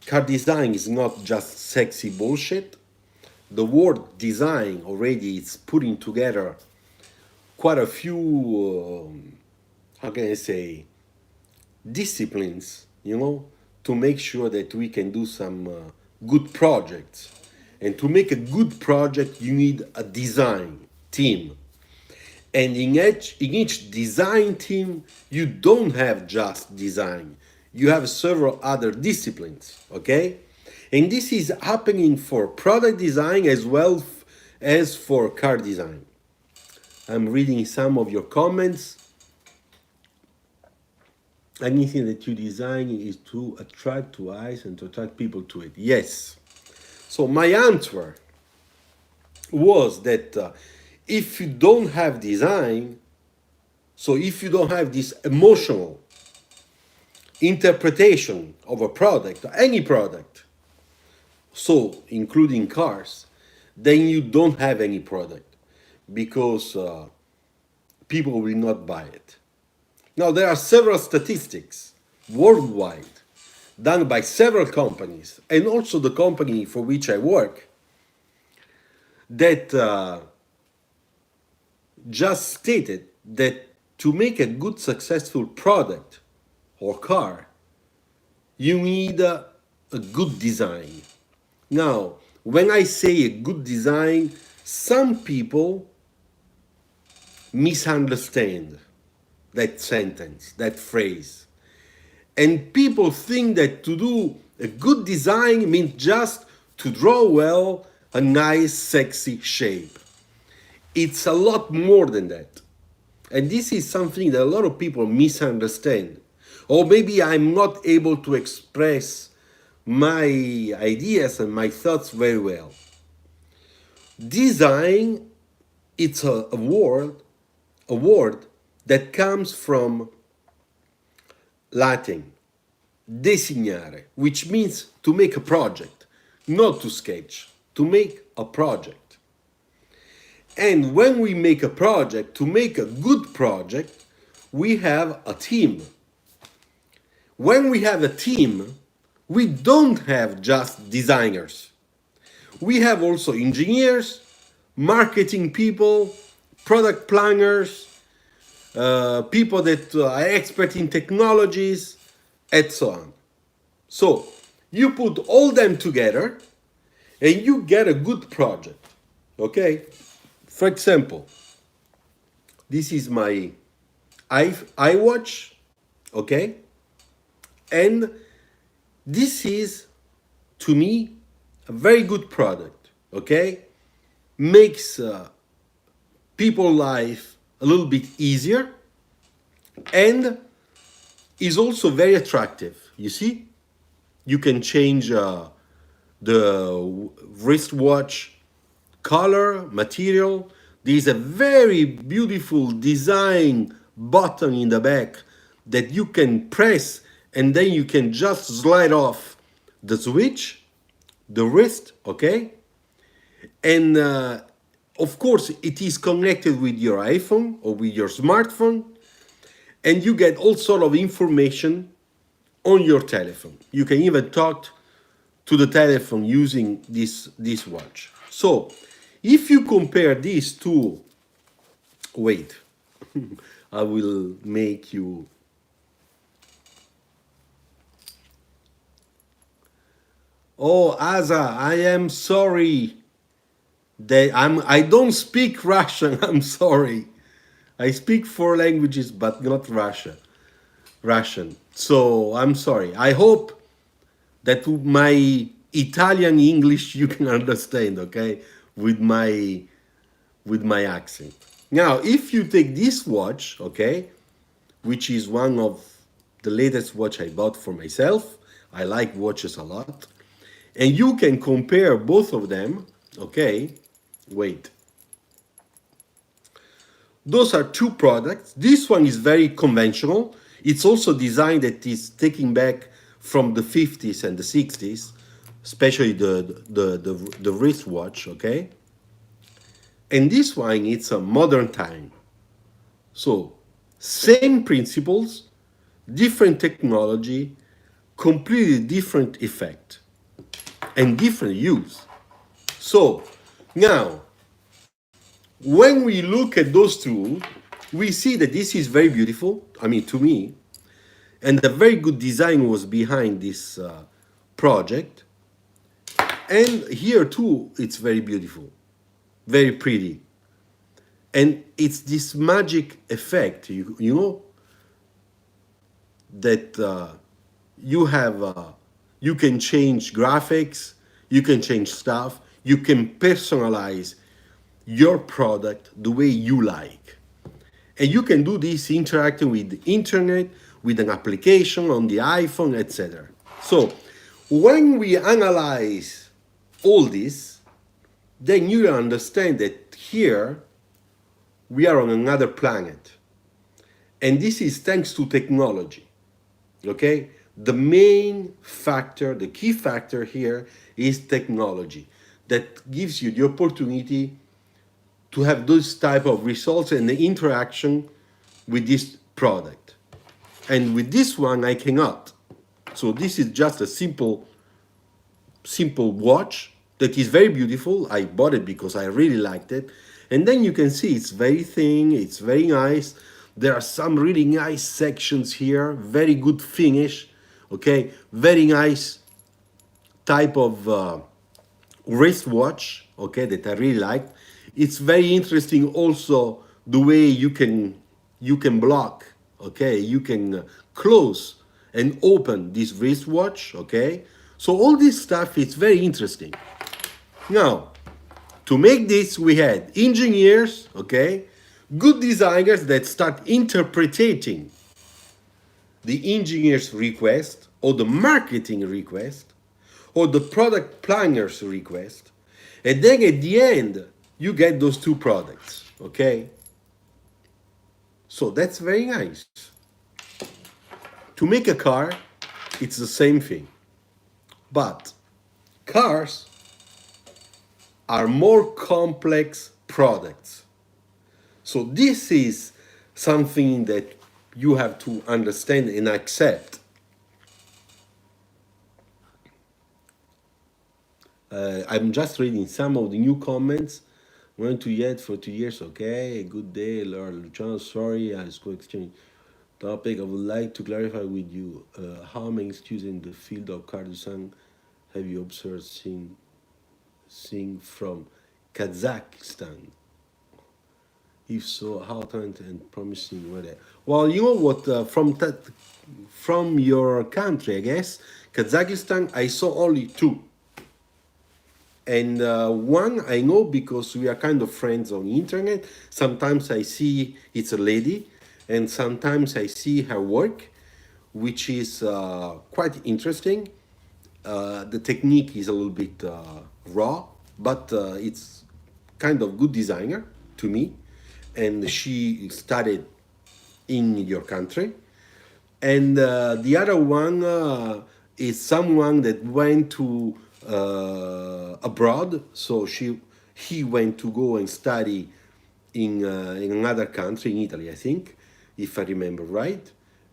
car design is not just sexy bullshit. The word design already is putting together quite a few, how can I say, disciplines, to make sure that we can do some good projects. And to make a good project, you need a design team. And in each design team, you don't have just design. You have several other disciplines, okay? And this is happening for product design as well as for car design. I'm reading some of your comments. Anything that you design is to attract to eyes and to attract people to it. Yes. So my answer was that if you don't have design, so if you don't have this emotional interpretation of a product, any product, so including cars, then you don't have any product because people will not buy it. Now, there are several statistics worldwide done by several companies, and also the company for which I work, that just stated that to make a good, successful product or car, you need a good design. Now, when I say a good design, some people misunderstand that sentence, that phrase. And people think that to do a good design means just to draw well a nice, sexy shape. It's a lot more than that. And this is something that a lot of people misunderstand. Or maybe I'm not able to express my ideas and my thoughts very well. Design, it's a word that comes from Latin, designare, which means to make a project, not to sketch, to make a project. And when we make a project, to make a good project, we have a team. When we have a team, we don't have just designers. We have also engineers, marketing people, product planners, people that are expert in technologies, and so on. So you put all them together and you get a good project, okay? For example, this is my iWatch, okay? And this is, to me, a very good product, okay? Makes people's life a little bit easier and is also very attractive. You see, you can change the wristwatch color, material. There is a very beautiful design button in the back that you can press and then you can just slide off the switch, the wrist, okay? And of course, it is connected with your iPhone or with your smartphone, and you get all sort of information on your telephone. You can even talk to the telephone using this watch. So, if you compare these two, wait, I will make you. Oh, Asa, I am sorry. I don't speak Russian. I'm sorry. I speak 4 languages, but not Russian. So I'm sorry. I hope that my Italian English you can understand, okay, with my accent. Now, if you take this watch, okay, which is one of the latest watch I bought for myself, I like watches a lot, and you can compare both of them, okay. Wait. Those are two products. This one is very conventional. It's also designed that is taking back from the 50s and the 60s, especially the wristwatch, okay? And this one, it's a modern time. So, same principles, different technology, completely different effect and different use. So now, when we look at those two, we see that this is very beautiful. I mean, to me, and a very good design was behind this project. And here too, it's very beautiful, very pretty, and it's this magic effect, you know, that you have. You can change graphics, you can change stuff, you can personalize your product the way you like. And you can do this interacting with the internet, with an application on the iPhone, etc. So when we analyze all this, then you understand that here we are on another planet. And this is thanks to technology. Okay? The main factor, the key factor here is technology that gives you the opportunity to have those type of results and the interaction with this product. And with this one, I cannot. So this is just a simple watch that is very beautiful. I bought it because I really liked it. And then you can see it's very thin, it's very nice. There are some really nice sections here, very good finish, okay? Very nice type of wristwatch, okay, that I really liked. It's very interesting also the way you can block, okay, you can close and open this wristwatch, okay. So all this stuff is very interesting. Now, to make this, we had engineers, okay, good designers that start interpreting the engineer's request or the marketing request or the product planner's request. And then at the end, you get those two products, okay? So that's very nice. To make a car, it's the same thing. But cars are more complex products. So this is something that you have to understand and accept. I'm just reading some of the new comments. Went to yet for 2 years, okay. Good day, Lord Luciano. Sorry, I school exchange topic. I would like to clarify with you how many students in the field of car design have you observed seeing from Kazakhstan? If so, how talented and promising were they? Well, you know what? From your country, I guess, Kazakhstan, I saw only two. And one I know because we are kind of friends on the internet. Sometimes I see it's a lady, and sometimes I see her work, which is quite interesting. The technique is a little bit raw, but it's kind of good designer to me. And she studied in your country. And the other one is someone that went to abroad. So he went to go and study in another country, in Italy, I think, if I remember right.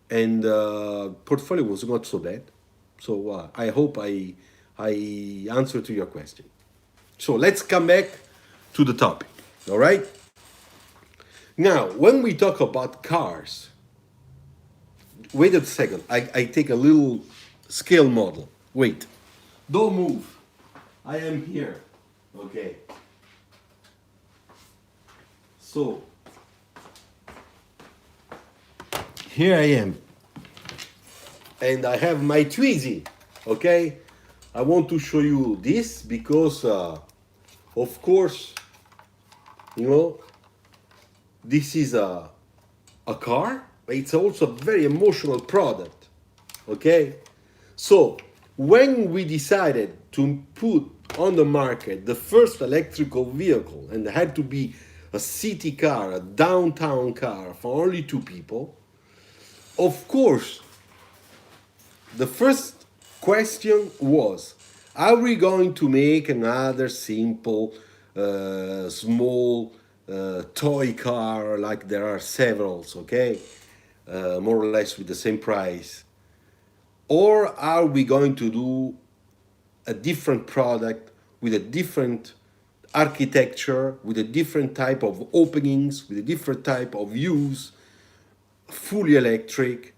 And portfolio was not so bad. So I hope I answered to your question. So let's come back to the topic. All right. Now, when we talk about cars, wait a second. I take a little scale model. Wait. Don't move. I am here. Okay. So, here I am. And I have my Twizy. Okay. I want to show you this because, of course, you know, this is a car, but it's also a very emotional product. Okay? So, when we decided to put on the market the first electrical vehicle, and it had to be a city car, a downtown car for only two people, of course, the first question was, are we going to make another simple, small toy car like there are several, okay? More or less with the same price. Or are we going to do a different product with a different architecture, with a different type of openings, with a different type of use, fully electric,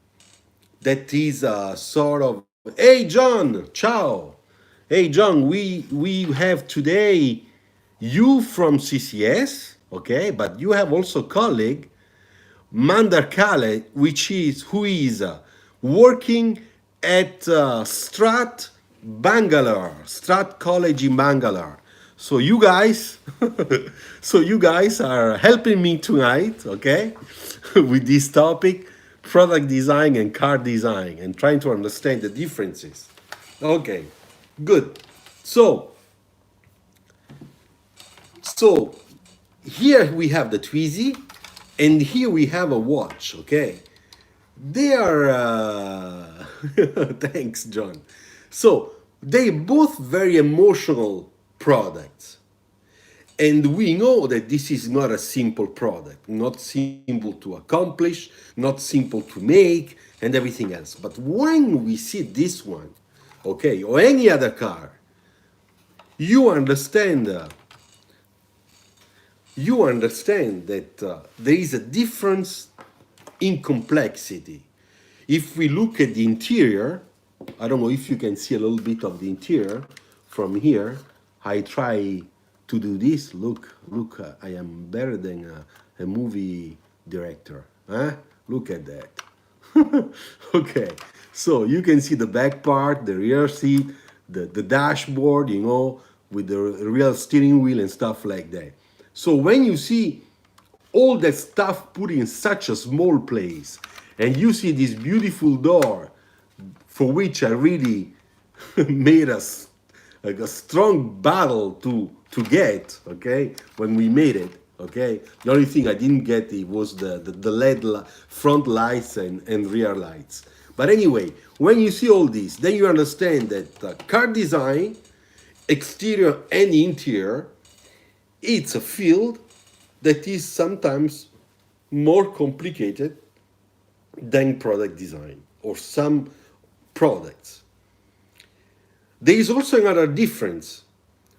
that is a sort of, hey John, ciao. Hey John, we have today you from CCS, okay, but you have also colleague Mandar Kale, which is who is working at Strat College in Bangalore. So you guys, so you guys are helping me tonight, okay, with this topic, product design and car design, and trying to understand the differences. Okay, good. So, so here we have the Twizy, and here we have a watch. Okay, they are. Thanks, John. So they both very emotional products, and we know that this is not a simple product, not simple to accomplish, not simple to make, and everything else. But when we see this one, okay, or any other car, you understand. You understand that there is a difference in complexity. If we look at the interior, I don't know if you can see a little bit of the interior from here. I try to do this. Look, look, I am better than a movie director. Huh? Look at that. Okay, so you can see the back part, the rear seat, the dashboard, you know, with the real steering wheel and stuff like that. So when you see all that stuff put in such a small place, and you see this beautiful door for which I really made us like a strong battle to get, okay, when we made it, okay. The only thing I didn't get it was the LED front lights and rear lights. But anyway, when you see all this, then you understand that car design, exterior and interior, it's a field that is sometimes more complicated than product design or some products. There is also another difference,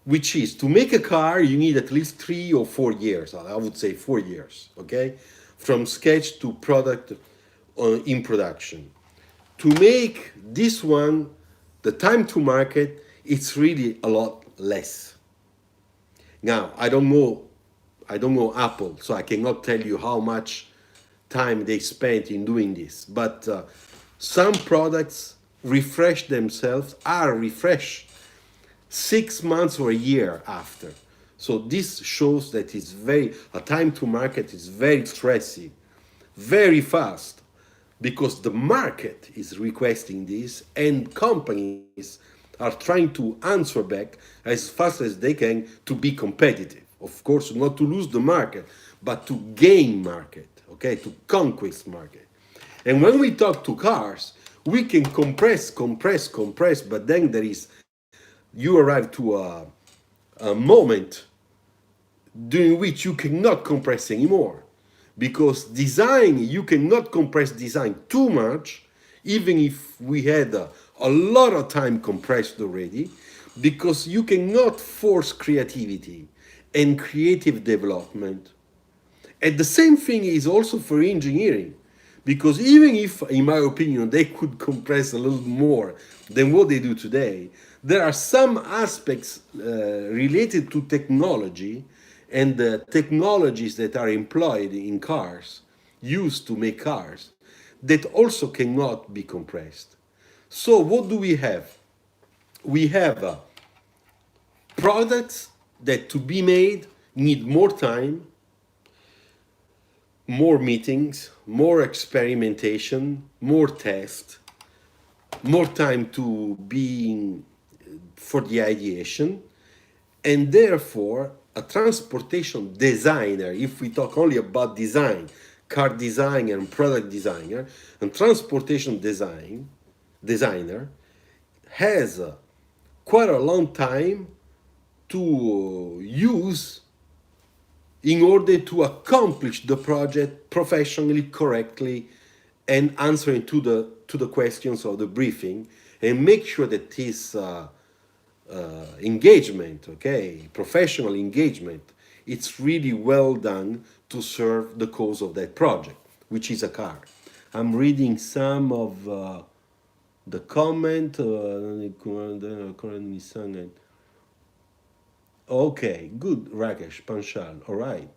which is to make a car, you need at least 3 or 4 years. I would say 4 years, okay? From sketch to product in production. To make this one, the time to market, it's really a lot less. Now, I don't know Apple, so I cannot tell you how much time they spent in doing this. But some products refresh themselves, are refreshed 6 months or a year after. So this shows that it's a time to market is very stressy, very fast, because the market is requesting this and companies are trying to answer back as fast as they can to be competitive. Of course, not to lose the market, but to gain market, okay, to conquest market. And when we talk to cars, we can compress, but then you arrive to a moment during which you cannot compress anymore. Because design, you cannot compress design too much, even if we had a lot of time compressed already, because you cannot force creativity and creative development. And the same thing is also for engineering, because even if, in my opinion, they could compress a little more than what they do today, there are some aspects related to technology and the technologies that are employed in cars, used to make cars, that also cannot be compressed. So what do we have? We have products that to be made need more time, more meetings, more experimentation, more test, more time to be for the ideation, and therefore a transportation designer, if we talk only about design, car design and product designer, and transportation designer has quite a long time to use in order to accomplish the project professionally, correctly, and answering to the questions of the briefing, and make sure that this engagement, okay, professional engagement, it's really well done to serve the cause of that project, which is a car. I'm reading some of the comment. Okay, good, Rakesh Panchal. All right.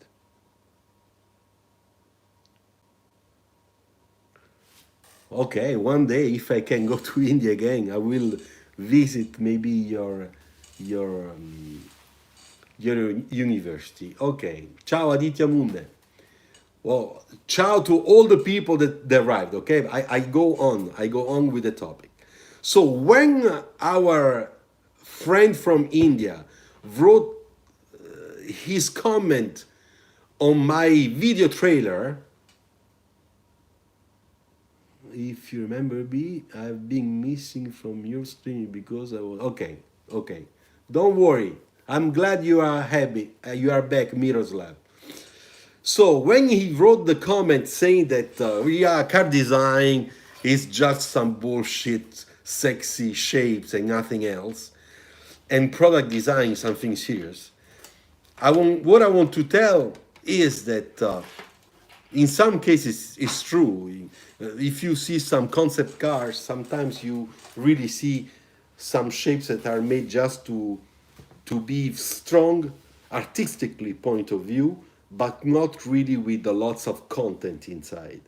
Okay, one day if I can go to India again, I will visit maybe your your university. Okay. Ciao Aditya Munde. Well, ciao to all the people that arrived. Okay, I go on. I go on with the topic. So when our friend from India wrote his comment on my video trailer, if you remember me, I've been missing from your stream because I was okay. Okay, don't worry. I'm glad you are happy. You are back, Miroslav. So when he wrote the comment saying that yeah, car design is just some bullshit, sexy shapes and nothing else, and product design is something serious, what I want to tell is that in some cases it's true. If you see some concept cars, sometimes you really see some shapes that are made just to be strong artistically point of view, but not really with a lots of content inside.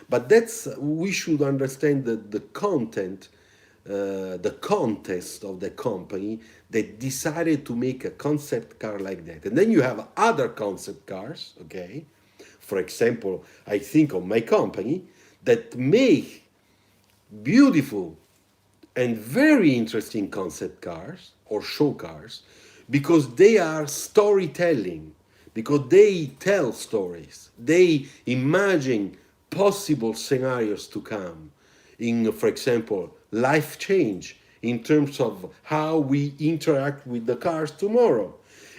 But that's we should understand that the context of the company that decided to make a concept car like that. And then you have other concept cars, okay? For example, I think of my company that make beautiful and very interesting concept cars or show cars because they are storytelling, because they tell stories. They imagine possible scenarios to come in, for example, life change in terms of how we interact with the cars tomorrow.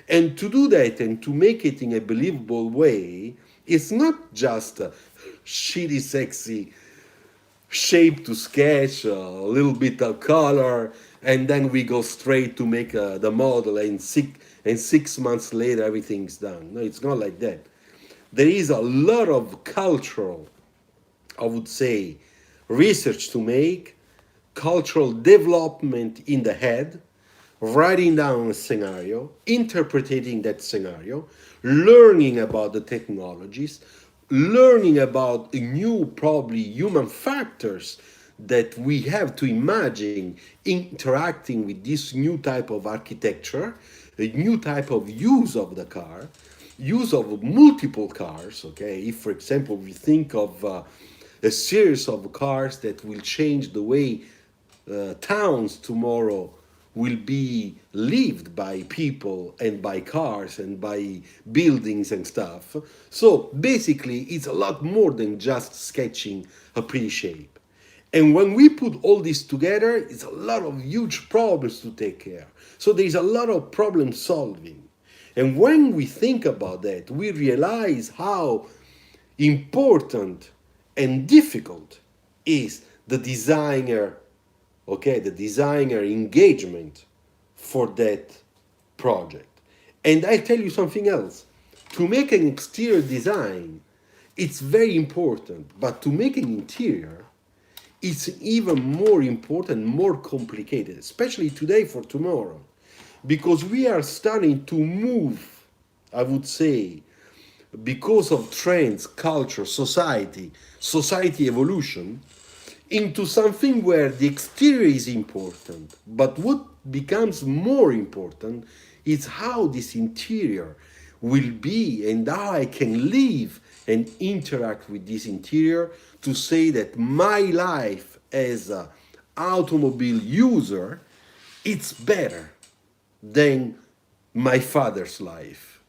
And to do that and to make it in a believable way, it's not just a shitty, sexy shape to sketch, a little bit of color, and then we go straight to make the model, and 6 months later everything's done. No, it's not like that. There is a lot of cultural, I would say, research to make, cultural development in the head, writing down a scenario, interpreting that scenario, learning about the technologies, learning about new, probably human factors that we have to imagine interacting with this new type of architecture, a new type of use of the car, use of multiple cars. Okay, if for example we think of a series of cars that will change the way towns tomorrow will be lived by people and by cars and by buildings and stuff. So basically, it's a lot more than just sketching a pretty shape. And when we put all this together, it's a lot of huge problems to take care. So there's a lot of problem solving. And when we think about that, we realize how important and difficult is the designer, okay, the designer engagement for that project. And I tell you something else. To make an exterior design, it's very important, but to make an interior, it's even more important, more complicated, especially today for tomorrow, because we are starting to move, I would say, because of trends, culture, society evolution, into something where the exterior is important, but what becomes more important is how this interior will be and how I can live and interact with this interior to say that my life as an automobile user, it's better than my father's life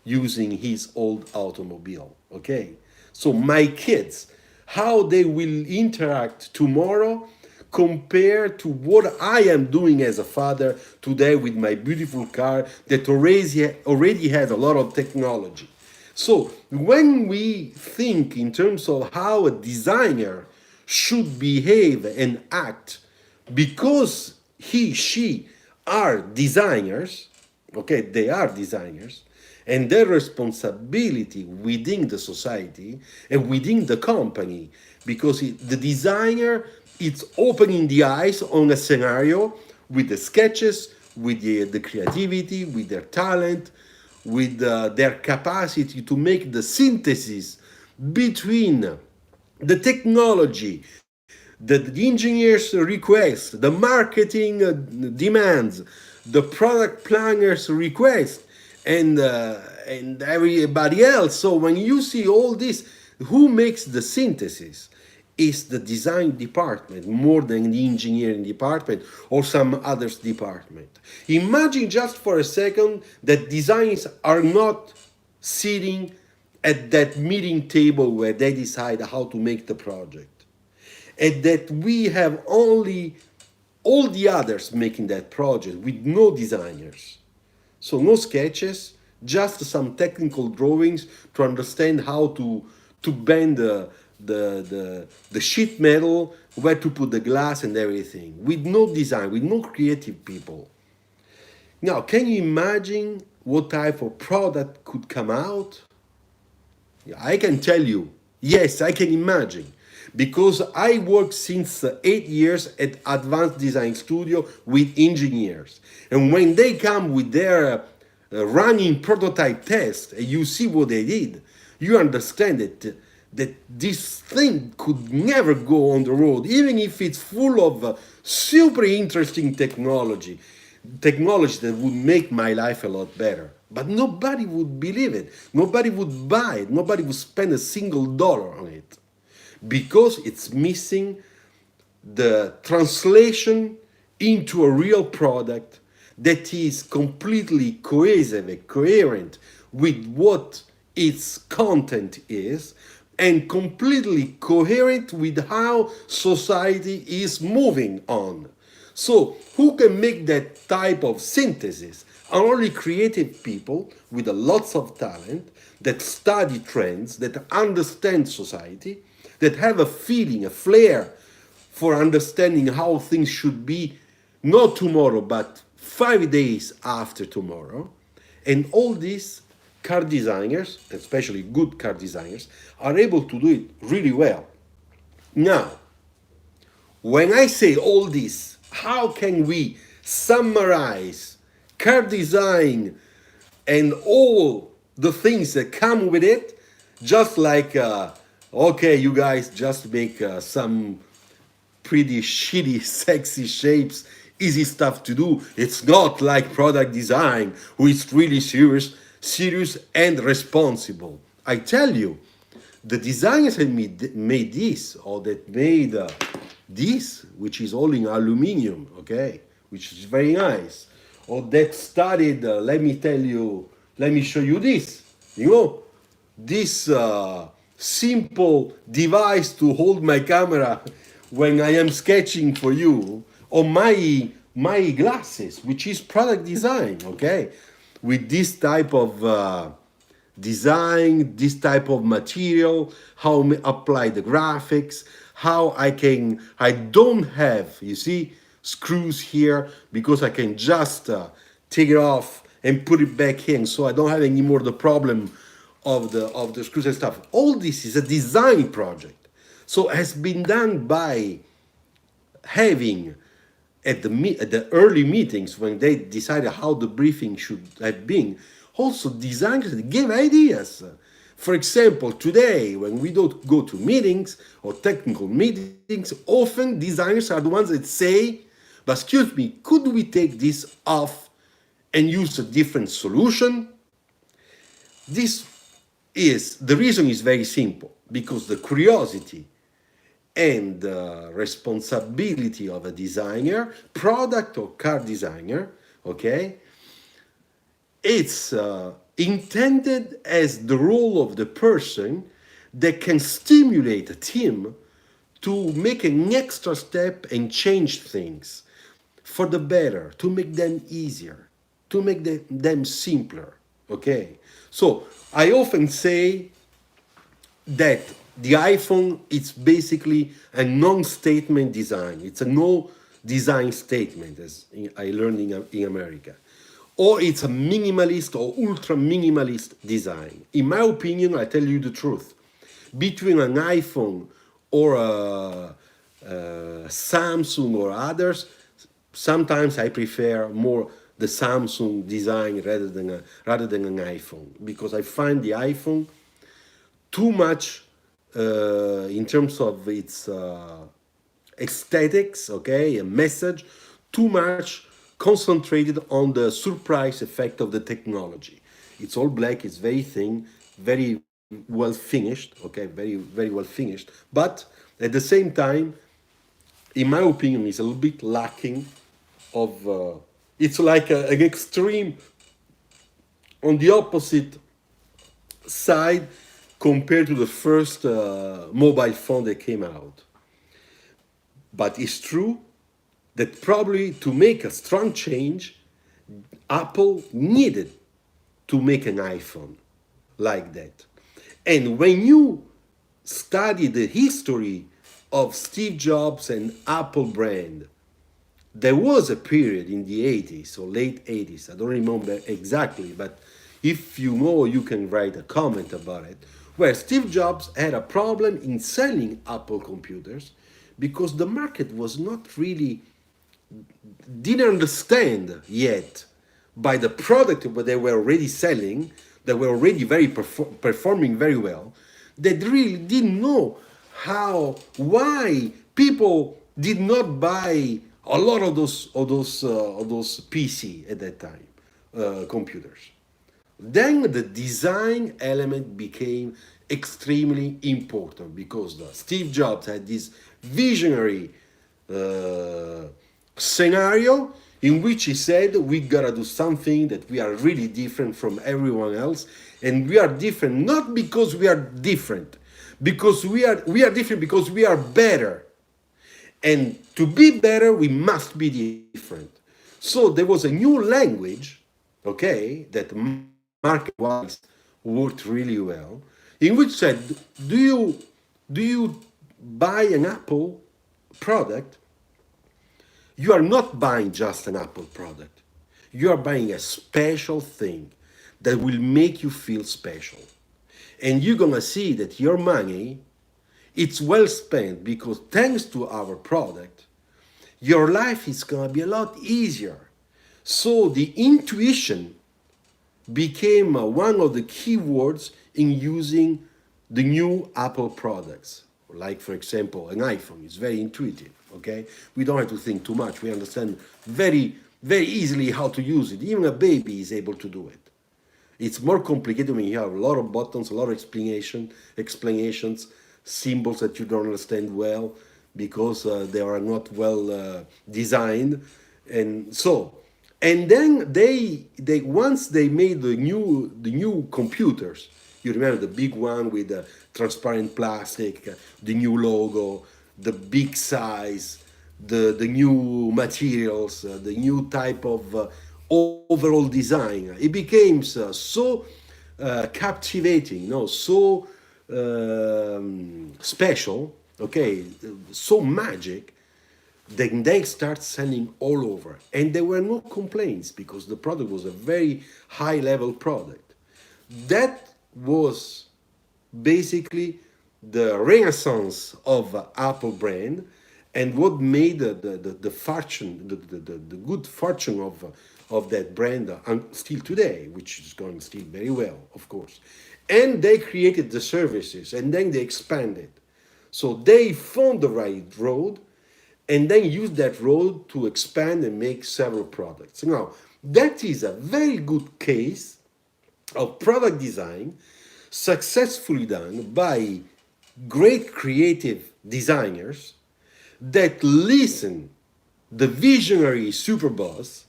using his old automobile, okay? So my kids, how they will interact tomorrow compared to what I am doing as a father today with my beautiful car that already has a lot of technology. So when we think in terms of how a designer should behave and act because he, she are designers, okay, they are designers, and their responsibility within the society and within the company, because the designer is opening the eyes on a scenario with the sketches, with the creativity, with their talent, with their capacity to make the synthesis between the technology, the engineers' request, the marketing demands, the product planners' request, and everybody else. So when you see all this, who makes the synthesis? Is the design department more than the engineering department or some others department. Imagine just for a second that designs are not sitting at that meeting table where they decide how to make the project, and that we have only all the others making that project with no designers. So no sketches, just some technical drawings to understand how to bend the sheet metal, where to put the glass and everything, with no design, with no creative people. Now, can you imagine what type of product could come out? I can tell you, yes, I can imagine. Because I worked since 8 years at Advanced Design Studio with engineers. And when they come with their running prototype test, and you see what they did, you understand that this thing could never go on the road, even if it's full of super interesting technology that would make my life a lot better. But nobody would believe it. Nobody would buy it. Nobody would spend a single dollar on it because it's missing the translation into a real product that is completely cohesive and coherent with what its content is, and completely coherent with how society is moving on. So, who can make that type of synthesis? Are only creative people with a lots of talent that study trends, that understand society, that have a feeling, a flair for understanding how things should be, not tomorrow, but 5 days after tomorrow. And all these car designers, especially good car designers, are able to do it really well. Now, when I say all this, how can we summarize car design and all the things that come with it? Just like, okay, you guys just make some pretty shitty, sexy shapes, easy stuff to do. It's not like product design, who is really serious and responsible. I tell you, the designers that made this, or that made this, which is all in aluminum, okay, which is very nice, or that studied, let me show you this, this simple device to hold my camera when I am sketching for you, or my glasses, which is product design, okay, with this type of design, this type of material, how I apply the graphics, how I don't have, you see, screws here, because I can just take it off and put it back in, so I don't have any more the problem of the screws and stuff. All this is a design project. So it has been done by having at the early meetings, when they decided how the briefing should have been, also designers gave ideas. For example, today, when we don't go to meetings or technical meetings, often designers are the ones that say, but excuse me, could we take this off and use a different solution? The reason is very simple, because the curiosity and the responsibility of a designer, product or car designer, okay, it's intended as the role of the person that can stimulate a team to make an extra step and change things for the better, to make them easier, to make them simpler, okay? So I often say that the iPhone, it's basically a non-statement design. It's a no design statement, as I learned in America. Or it's a minimalist or ultra minimalist design. In my opinion, I tell you the truth, between an iPhone or a Samsung or others, sometimes I prefer more the Samsung design rather than an iPhone, because I find the iPhone too much in terms of its aesthetics, okay, a message, too much concentrated on the surprise effect of the technology. It's all black, it's very thin, very well finished, okay, very well finished, but at the same time, in my opinion, it's a little bit lacking of. It's like an extreme on the opposite side compared to the first mobile phone that came out. But it's true that probably to make a strong change, Apple needed to make an iPhone like that. And when you study the history of Steve Jobs and Apple brand, there was a period in the 80s or late 80s, I don't remember exactly, but if you know, you can write a comment about it, where Steve Jobs had a problem in selling Apple computers because the market was not really, didn't understand yet by the product that they were already selling, that were already performing very well, they really didn't know why people did not buy a lot of those PC at that time, computers. Then the design element became extremely important because Steve Jobs had this visionary scenario in which he said we gotta do something that we are really different from everyone else, and we are different not because we are different, because we are different because we are better, and to be better we must be different. So there was a new language, okay, that market-wise worked really well, in which said, do you buy an Apple product? You are not buying just an Apple product. You are buying a special thing that will make you feel special. And you're gonna see that your money, it's well spent, because thanks to our product, your life is gonna be a lot easier. So the intuition became one of the key words in using the new Apple products. Like, for example, an iPhone is very intuitive, okay? We don't have to think too much. We understand very, very easily how to use it. Even a baby is able to do it. It's more complicated when you have a lot of buttons, a lot of explanations, symbols that you don't understand well because they are not well designed. And so, and then they once they made the new computers, you remember the big one with the transparent plastic, the new logo, the big size, the new materials, the new type of overall design. It became so captivating, so special, okay, so magic. Then they start selling all over, and there were no complaints because the product was a very high level product. That was basically the renaissance of Apple brand, and what made the fortune, the good fortune of that brand still today, which is going still very well, of course. And they created the services, and then they expanded. So they found the right road, and then used that road to expand and make several products. Now, that is a very good case of product design successfully done by great creative designers that listen the visionary super boss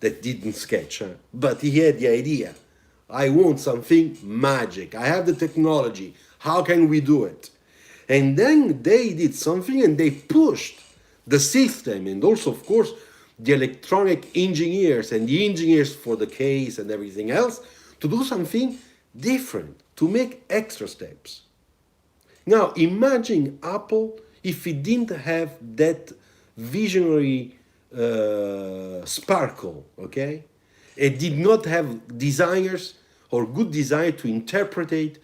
that didn't sketch, but he had the idea. I want something magic. I have the technology. How can we do it? And then they did something, and they pushed the system, and also, of course, the electronic engineers and the engineers for the case and everything else to do something different, to make extra steps. Now imagine Apple if it didn't have that visionary sparkle, okay? It did not have designers or good design to interpret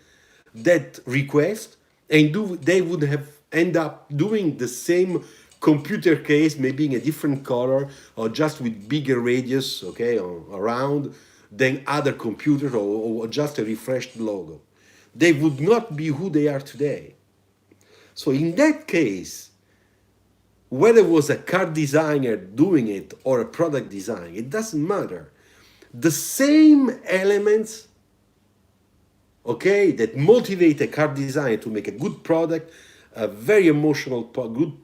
that request, and they would have end up doing the same computer case, maybe in a different color or just with bigger radius, okay, or around than other computers, or just a refreshed logo. They would not be who they are today. So in that case, whether it was a car designer doing it or a product design, it doesn't matter. The same elements, okay, that motivate a car designer to make a good product, a very good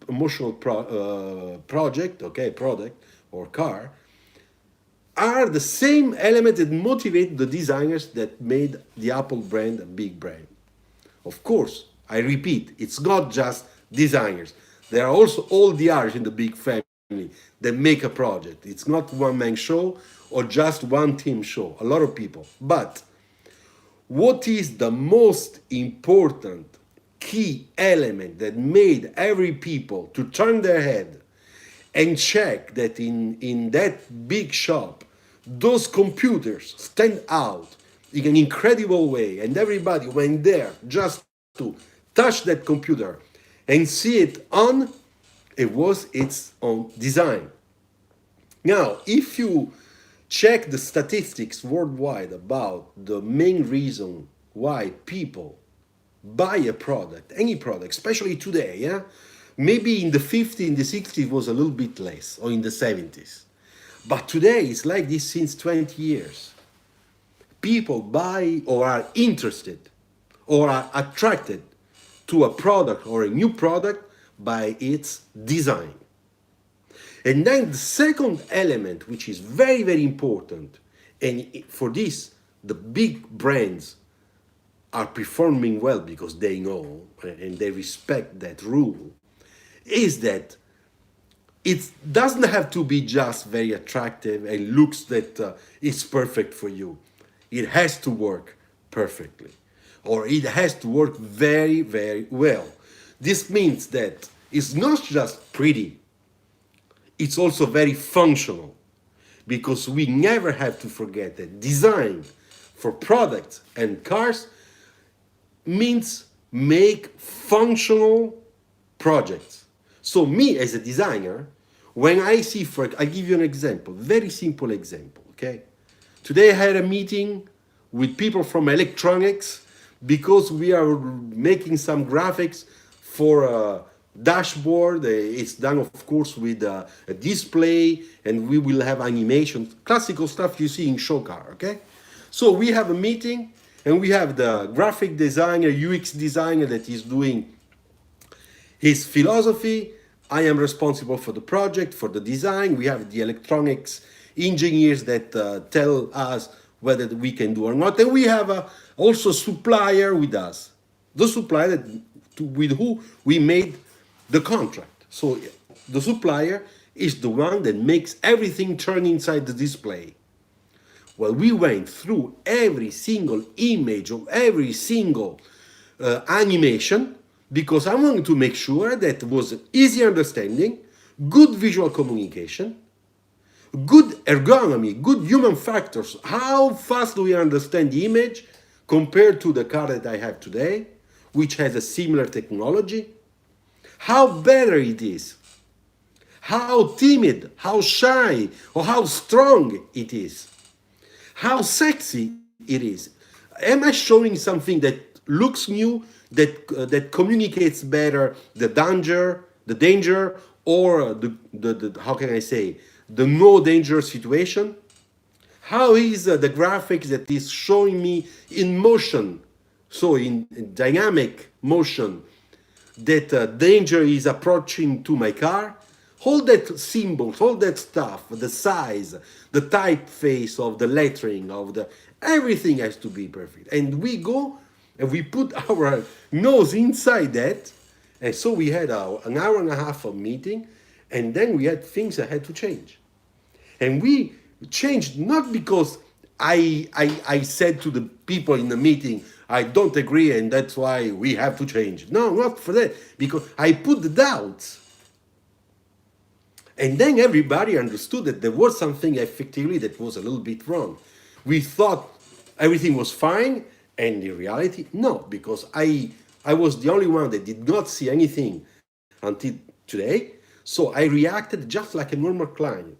emotional project, okay, product or car, are the same elements that motivate the designers that made the Apple brand a big brand. Of course, I repeat, it's not just designers. There are also all the artists in the big family that make a project. It's not one-man show or just one team show, a lot of people. But what is the most important key element that made every people to turn their head and check that in that big shop, those computers stand out in an incredible way, and everybody went there just to touch that computer and see it on, it was its own design. Now, if you check the statistics worldwide about the main reason why people buy a product, any product, especially today, yeah? Maybe in the 50s, in the 60s, it was a little bit less, or in the 70s. But today, it's like this since 20 years. People buy or are interested or are attracted to a product or a new product by its design. And then the second element, which is very, very important, and for this, the big brands are performing well because they know and they respect that rule, is that it doesn't have to be just very attractive and looks that it's perfect for you. It has to work perfectly, or it has to work very, very well. This means that it's not just pretty, it's also very functional, because we never have to forget that design for products and cars means make functional projects. So me as a designer, when I see, I'll give you an example, very simple example, okay? Today I had a meeting with people from electronics because we are making some graphics for a dashboard. It's done, of course, with a display, and we will have animation, classical stuff you see in show car, okay? So we have a meeting, and we have the graphic designer, UX designer that is doing his philosophy. I am responsible for the project, for the design. We have the electronics engineers that tell us whether we can do or not. And we have also a supplier with us, the supplier with who we made the contract. So the supplier is the one that makes everything turn inside the display. Well, we went through every single image of every single animation, because I wanted to make sure that it was easy understanding, good visual communication, good ergonomy, good human factors. How fast do we understand the image compared to the car that I have today, which has a similar technology? How better it is, how timid, how shy, or how strong it is, how sexy it is. Am I showing something that looks new, that communicates better the danger, or the how can I say, the no danger situation? How is the graphics that is showing me in motion, so in dynamic motion, that danger is approaching to my car? All that symbols, all that stuff, the size, the typeface of the lettering, of the everything has to be perfect. And we go and we put our nose inside that. And so we had an hour and a half of meeting, and then we had things that had to change. And we changed not because I said to the people in the meeting, I don't agree and that's why we have to change. No, not for that, because I put the doubts. And then everybody understood that there was something effectively that was a little bit wrong. We thought everything was fine, and in reality, no, because I was the only one that did not see anything until today. So I reacted just like a normal client,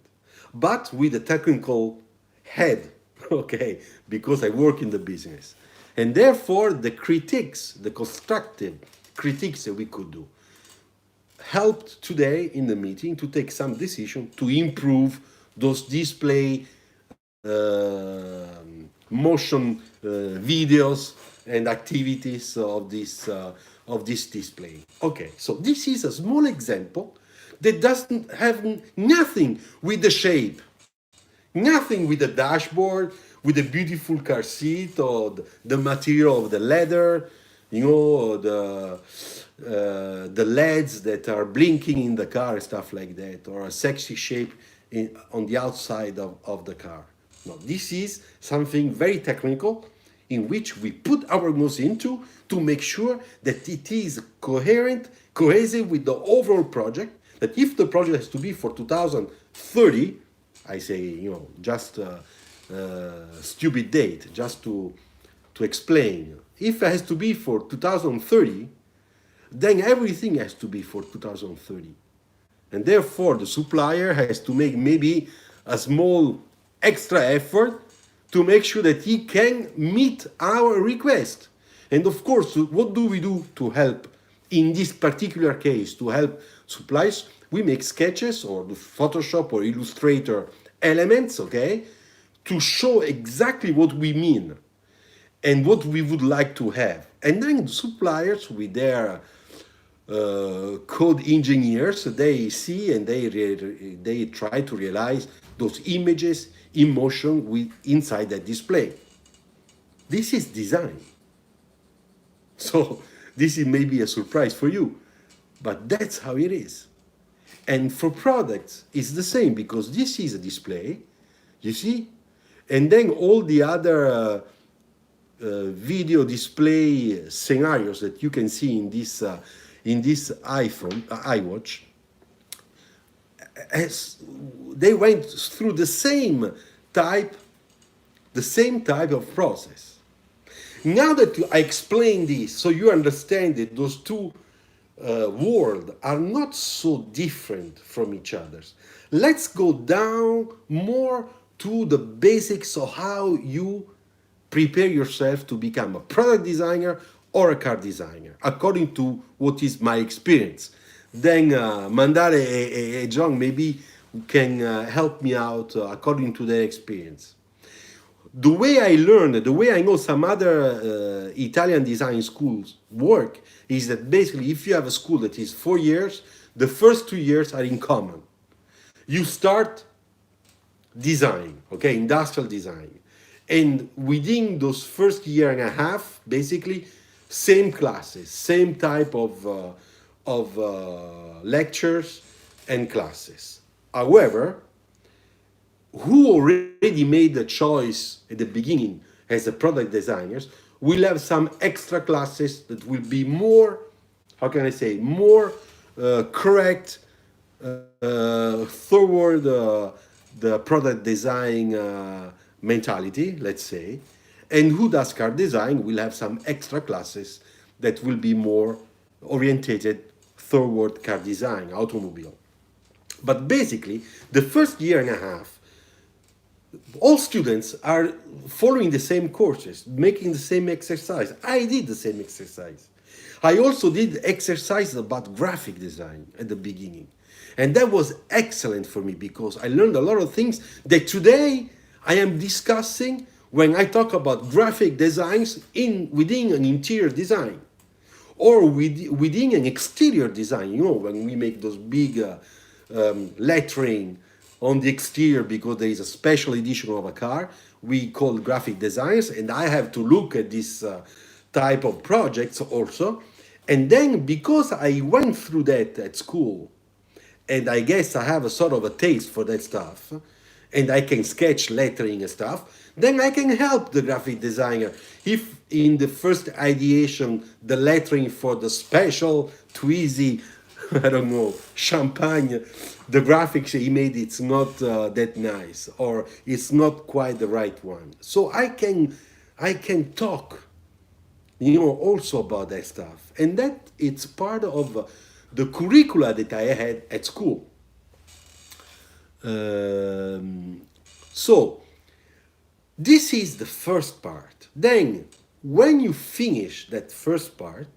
but with a technical head, okay, because I work in the business. And therefore, the critiques, the constructive critiques that we could do, helped today in the meeting to take some decision to improve those display motion videos and activities of this display. Okay, so this is a small example that doesn't have nothing with the shape, nothing with the dashboard, with the beautiful car seat or the material of the leather, you know, the LEDs that are blinking in the car and stuff like that, or a sexy shape on the outside of the car. No, this is something very technical in which we put our nose into to make sure that it is coherent, cohesive with the overall project, that if the project has to be for 2030, I say, you know, just a stupid date, just to explain. If it has to be for 2030, then everything has to be for 2030. And therefore, the supplier has to make maybe a small extra effort to make sure that he can meet our request. And of course, what do we do to help in this particular case, to help suppliers? We make sketches or the Photoshop or Illustrator elements, okay, to show exactly what we mean and what we would like to have. And then the suppliers with their code engineers, they see and they try to realize those images in motion inside that display. This is design. So this is maybe a surprise for you, but that's how it is. And for products, it's the same, because this is a display, you see, and then all the other video display scenarios that you can see in this iPhone, iWatch, as they went through the same type of process. Now that I explained this, so you understand that those two worlds are not so different from each other. Let's go down more to the basics of how you prepare yourself to become a product designer or a car designer, according to what is my experience. Then Mandare and John maybe can help me out according to their experience. The way I learned, the way I know some other Italian design schools work, is that basically if you have a school that is 4 years, the first 2 years are in common. You start design, okay, industrial design. And within those first year and a half, basically, same classes, same type of lectures and classes. However, who already made the choice at the beginning as a product designers will have some extra classes that will be more, how can I say, more correct toward the product design mentality, let's say. And who does car design will have some extra classes that will be more orientated toward car design, automobile. But basically, the first year and a half, all students are following the same courses, making the same exercise. I did the same exercise. I also did exercises about graphic design at the beginning. And that was excellent for me because I learned a lot of things that today I am discussing when I talk about graphic designs within an interior design or within an exterior design. You know, when we make those big lettering on the exterior because there is a special edition of a car, we call graphic designs, and I have to look at this type of projects also. And then because I went through that at school, and I guess I have a sort of a taste for that stuff, and I can sketch lettering and stuff, then I can help the graphic designer. If in the first ideation, the lettering for the special Twizy, I don't know, champagne, the graphics he made, it's not that nice, or it's not quite the right one. So I can talk, also about that stuff. And that it's part of the curricula that I had at school. So this is the first part. Then, when you finish that first part,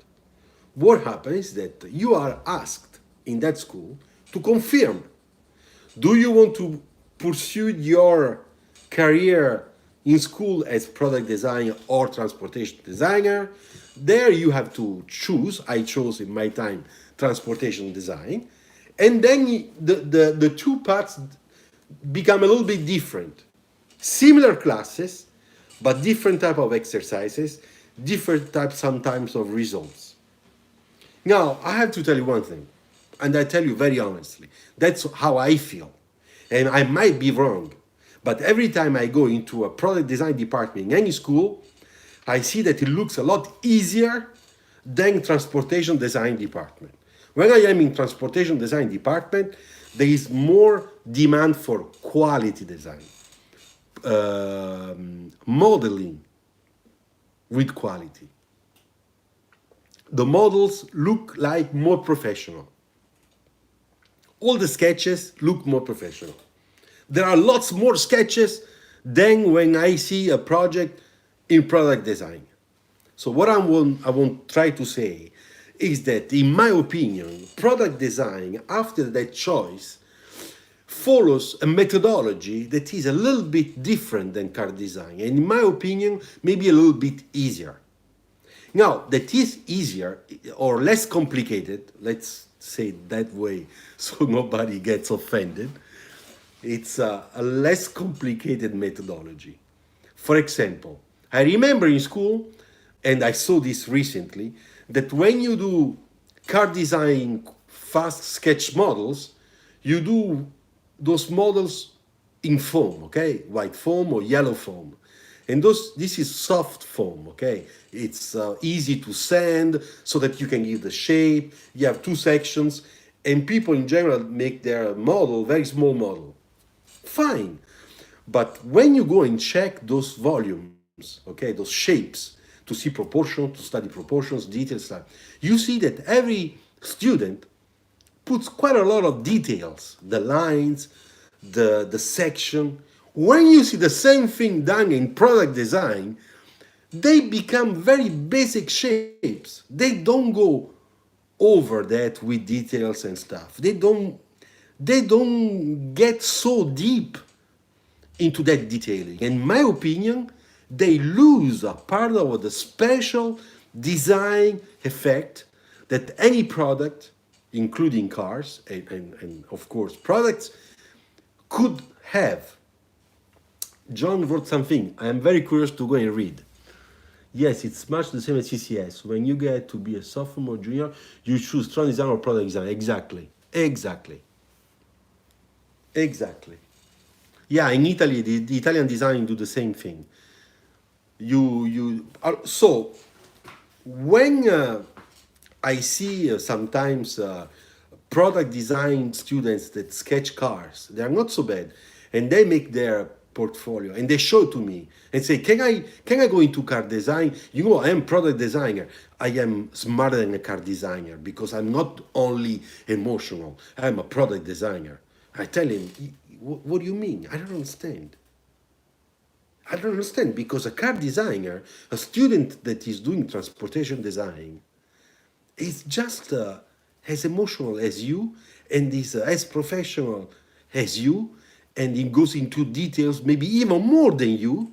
what happens is that you are asked in that school to confirm. Do you want to pursue your career in school as product designer or transportation designer? There you have to choose. I chose in my time transportation design. And then the two parts become a little bit different. Similar classes, but different type of exercises, different types sometimes of results. Now, I have to tell you one thing, and I tell you very honestly, that's how I feel. And I might be wrong, but every time I go into a product design department in any school, I see that it looks a lot easier than transportation design department. When I am in transportation design department, there is more demand for quality design, modeling with quality. The models look like more professional. All the sketches look more professional. There are lots more sketches than when I see a project in product design. So what I won't try to say is that, in my opinion, product design, after that choice, follows a methodology that is a little bit different than car design, and in my opinion, maybe a little bit easier. Now, that is easier or less complicated, let's say it that way so nobody gets offended. It's a less complicated methodology. For example, I remember in school, and I saw this recently, that when you do car design fast sketch models, you do those models in foam, okay? White foam or yellow foam. And this is soft foam, okay? It's easy to sand so that you can give the shape. You have two sections, and people in general make their model, very small model. Fine. But when you go and check those volumes, okay, those shapes, to see proportion, to study proportions, details, stuff, you see that every student puts quite a lot of details, the lines, the section. When you see the same thing done in product design, they become very basic shapes. They don't go over that with details and stuff. They don't get so deep into that detailing. In my opinion, they lose a part of the special design effect that any product, including cars and of course products, could have. John wrote something. I am very curious to go and read. Yes, it's much the same as CCS. When you get to be a sophomore, junior, you choose strong design or product design. Exactly. Yeah, in Italy, the Italian design do the same thing. So when I see sometimes product design students that sketch cars, they are not so bad, and they make their portfolio and they show to me and say, can I go into car design? I am product designer. I am smarter than a car designer because I'm not only emotional. I'm a product designer. I tell him, what do you mean? I don't understand. Because a car designer, a student that is doing transportation design, is just as emotional as you and is as professional as you, and it goes into details maybe even more than you.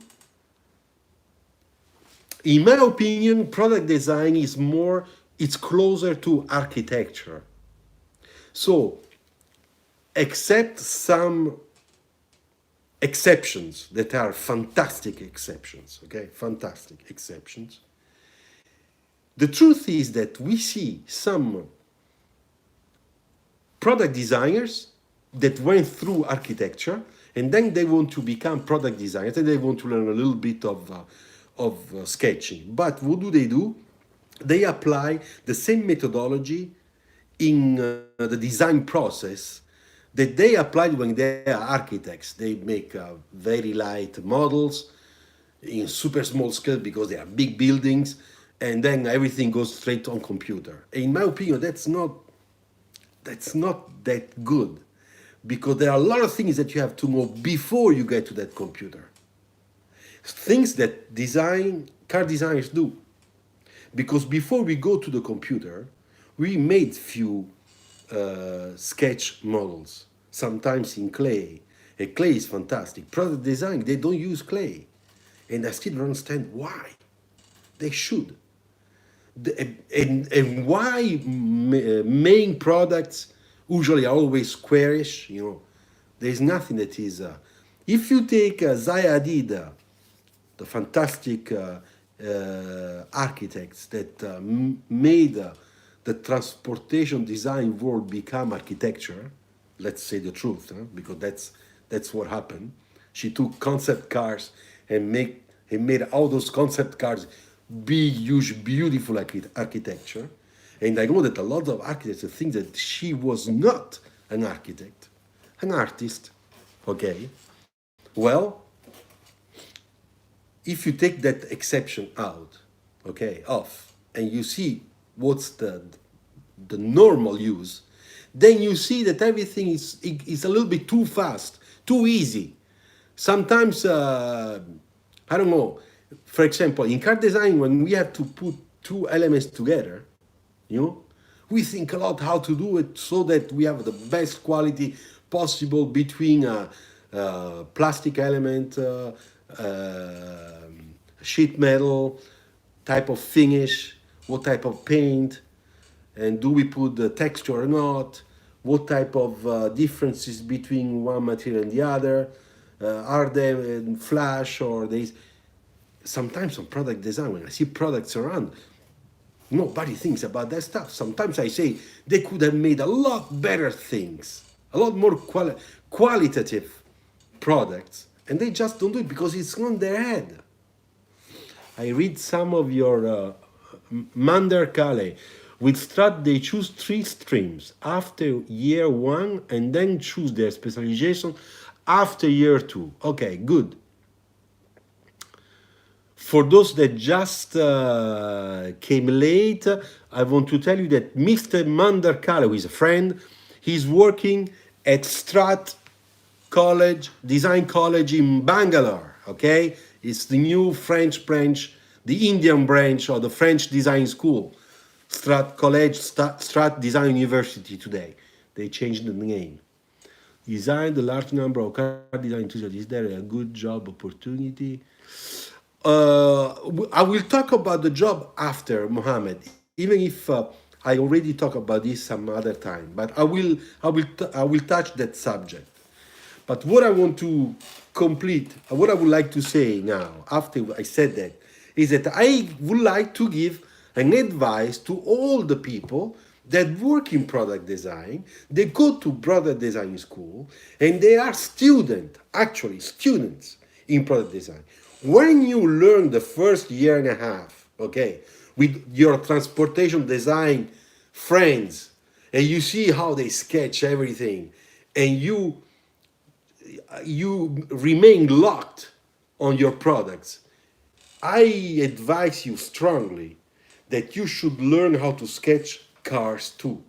In my opinion, product design it's closer to architecture. So, except some exceptions that are fantastic exceptions, okay? Fantastic exceptions. The truth is that we see some product designers that went through architecture and then they want to become product designers, and they want to learn a little bit of sketching. But what do? They apply the same methodology in the design process that they applied when they are architects. They make very light models in super small scale because they are big buildings, and then everything goes straight on computer. In my opinion, that's not that good, because there are a lot of things that you have to know before you get to that computer. Things that car designers do. Because before we go to the computer, we made few sketch models, sometimes in clay. And clay is fantastic. Product design, they don't use clay. And I still don't understand why. They should. And why main products usually are always squarish, There's nothing that is... if you take Zaha Hadid, the fantastic architects that made the transportation design world become architecture, let's say the truth, because that's what happened. She took concept cars and made all those concept cars big, huge, beautiful architecture. And I know that a lot of architects think that she was not an architect, an artist. Okay, well, if you take that exception out, off, and you see what's the normal use, then you see that everything is a little bit too fast, too easy. Sometimes, I don't know, for example, in car design, when we have to put two elements together, we think a lot how to do it so that we have the best quality possible between a plastic element, sheet metal, type of finish, what type of paint, and do we put the texture or not, what type of differences between one material and the other, are they in flash or they... Sometimes on product design, when I see products around, nobody thinks about that stuff. Sometimes I say they could have made a lot better things, a lot more qualitative products, and they just don't do it because it's on their head. I read some of your Mander Kale. With Strat, they choose 3 streams after year 1 and then choose their specialization after year 2. Okay, good. For those that just came late, I want to tell you that Mr. Mander Kale, who is a friend, he's working at Strat College, Design College in Bangalore, okay? It's the new French branch, the Indian branch of the French Design School. Strat College, Strat Design University today. They changed the name. Designed a large number of car design enthusiasts. Is there a good job opportunity? I will talk about the job after, Mohammed, even if I already talked about this some other time, but I will touch that subject. But what I want to complete, what I would like to say now, after I said that, is that I would like to give an advice to all the people that work in product design. They go to product design school, and they are students in product design. When you learn the first year and a half, with your transportation design friends, and you see how they sketch everything, and you remain locked on your products, I advise you strongly that you should learn how to sketch cars too.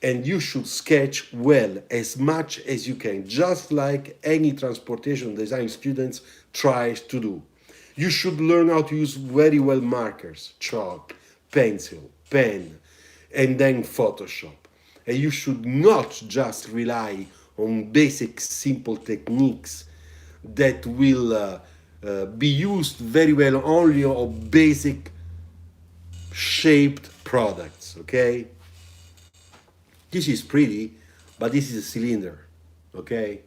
And you should sketch well as much as you can, just like any transportation design students tries to do. You should learn how to use very well markers, chalk, pencil, pen, and then Photoshop. And you should not just rely on basic, simple techniques that will be used very well only on basic shaped products, okay? This is pretty, but this is a cylinder, okay?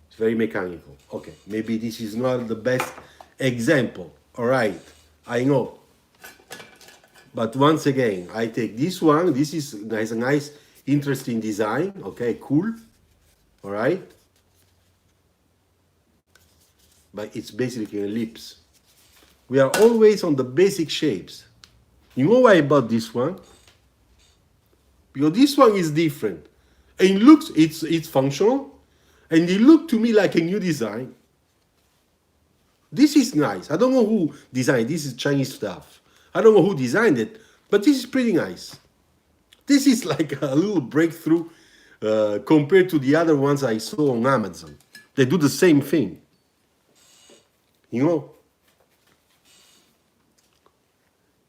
It's very mechanical. Okay, maybe this is not the best example, all right, I know. But once again, I take this one. This has a nice, interesting design, okay, cool, all right? but it's basically an ellipse. We are always on the basic shapes. You know why I bought this one? Because this one is different. And it looks, it's functional, and it looked to me like a new design. This is nice. I don't know who designed this. Is Chinese stuff. I don't know who designed it, but this is pretty nice. This is like a little breakthrough compared to the other ones I saw on Amazon. They do the same thing. You know,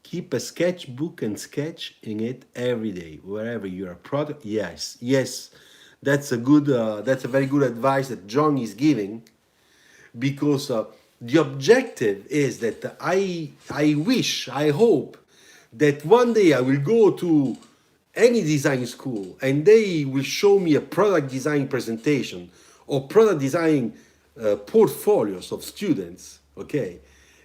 keep a sketchbook and sketch in it every day, wherever you're a product. Yes, yes, that's a good. That's a very good advice that John is giving, because the objective is that I wish, I hope that one day I will go to any design school and they will show me a product design presentation or product design portfolios of students, okay?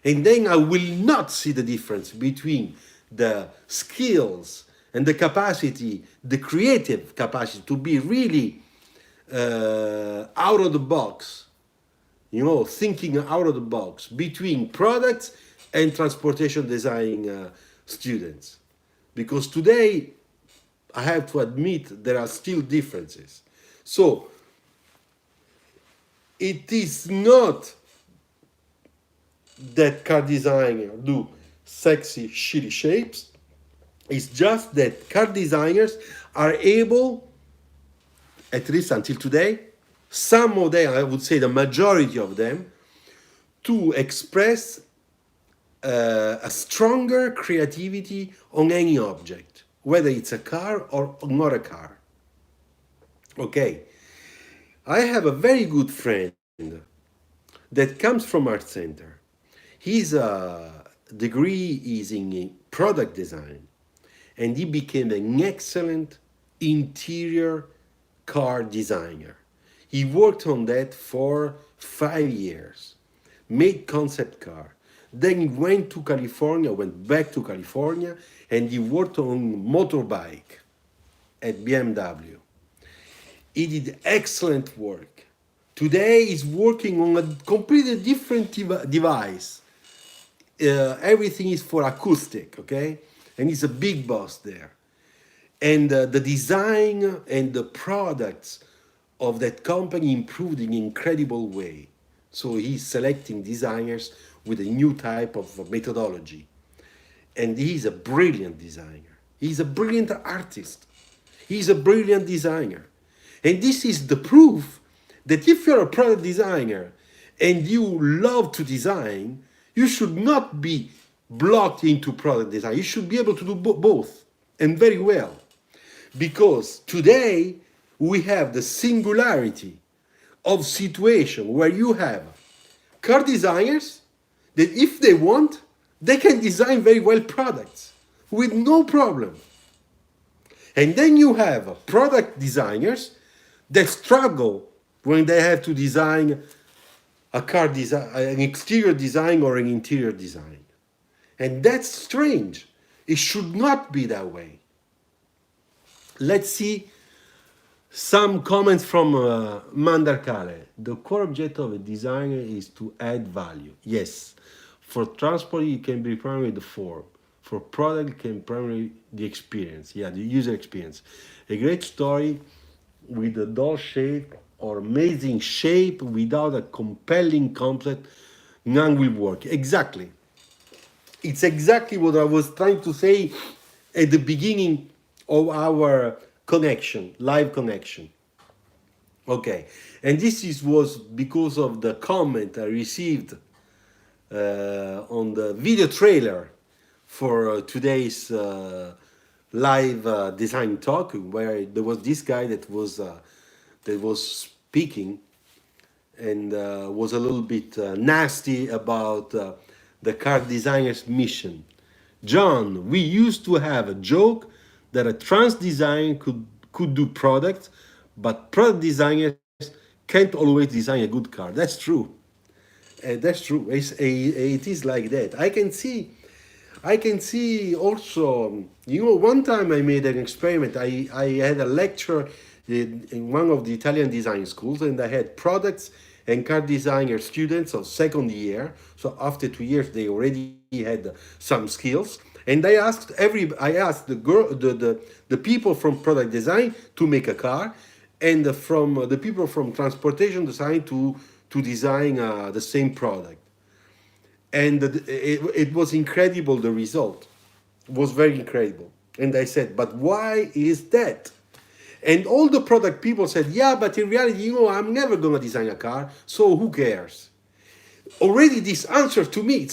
And then I will not see the difference between the skills and the capacity, the creative capacity to be really out of the box, you know, thinking out of the box between products and transportation design students. Because today, I have to admit, there are still differences. So, it is not that car designers do sexy, shitty shapes. It's just that car designers are able, at least until today, some of them, I would say the majority of them, to express a stronger creativity on any object, whether it's a car or not a car. Okay, I have a very good friend that comes from art center. His degree is in product design, and he became an excellent interior car designer. He worked on that for 5 years, made concept car. Then he went to California, went back to California, and he worked on motorbike at BMW. He did excellent work. Today he's working on a completely different device. Everything is for acoustic, okay? And he's a big boss there. And the design and the products of that company improved in an incredible way. So he's selecting designers with a new type of methodology. And he's a brilliant designer. He's a brilliant artist. He's a brilliant designer. And this is the proof that if you're a product designer and you love to design, you should not be blocked into product design. You should be able to do both, and very well. Because today we have the singularity of situation where you have car designers that if they want, they can design very well products with no problem. And then you have product designers that struggle when they have to design a car design, an exterior design or an interior design. And that's strange. It should not be that way. Let's see some comments from Mandar Kale. The core objective of a designer is to add value. Yes. For transport, it can be primarily the form. For product, it can be primarily the experience. Yeah, the user experience. A great story with a dull shape or amazing shape without a compelling concept, none will work. Exactly. It's exactly what I was trying to say at the beginning of our connection, live connection. Okay, and this was because of the comment I received on the video trailer for today's live design talk, where there was this guy that was speaking and was a little bit nasty about the car designer's mission. John, we used to have a joke that a trans designer could do products, but product designers can't always design a good car. That's true. That's true. It is like that. I can see also, you know, one time I made an experiment. I had a lecture in one of the Italian design schools, and I had products and car designer students of second year. So after 2 years, they already had some skills. And I asked the people from product design to make a car, and from the people from transportation design to design the same product. And it was incredible. The result was very incredible. And I said, but why is that? And all the product people said, yeah, but in reality, I'm never going to design a car, so who cares? Already this answer to me,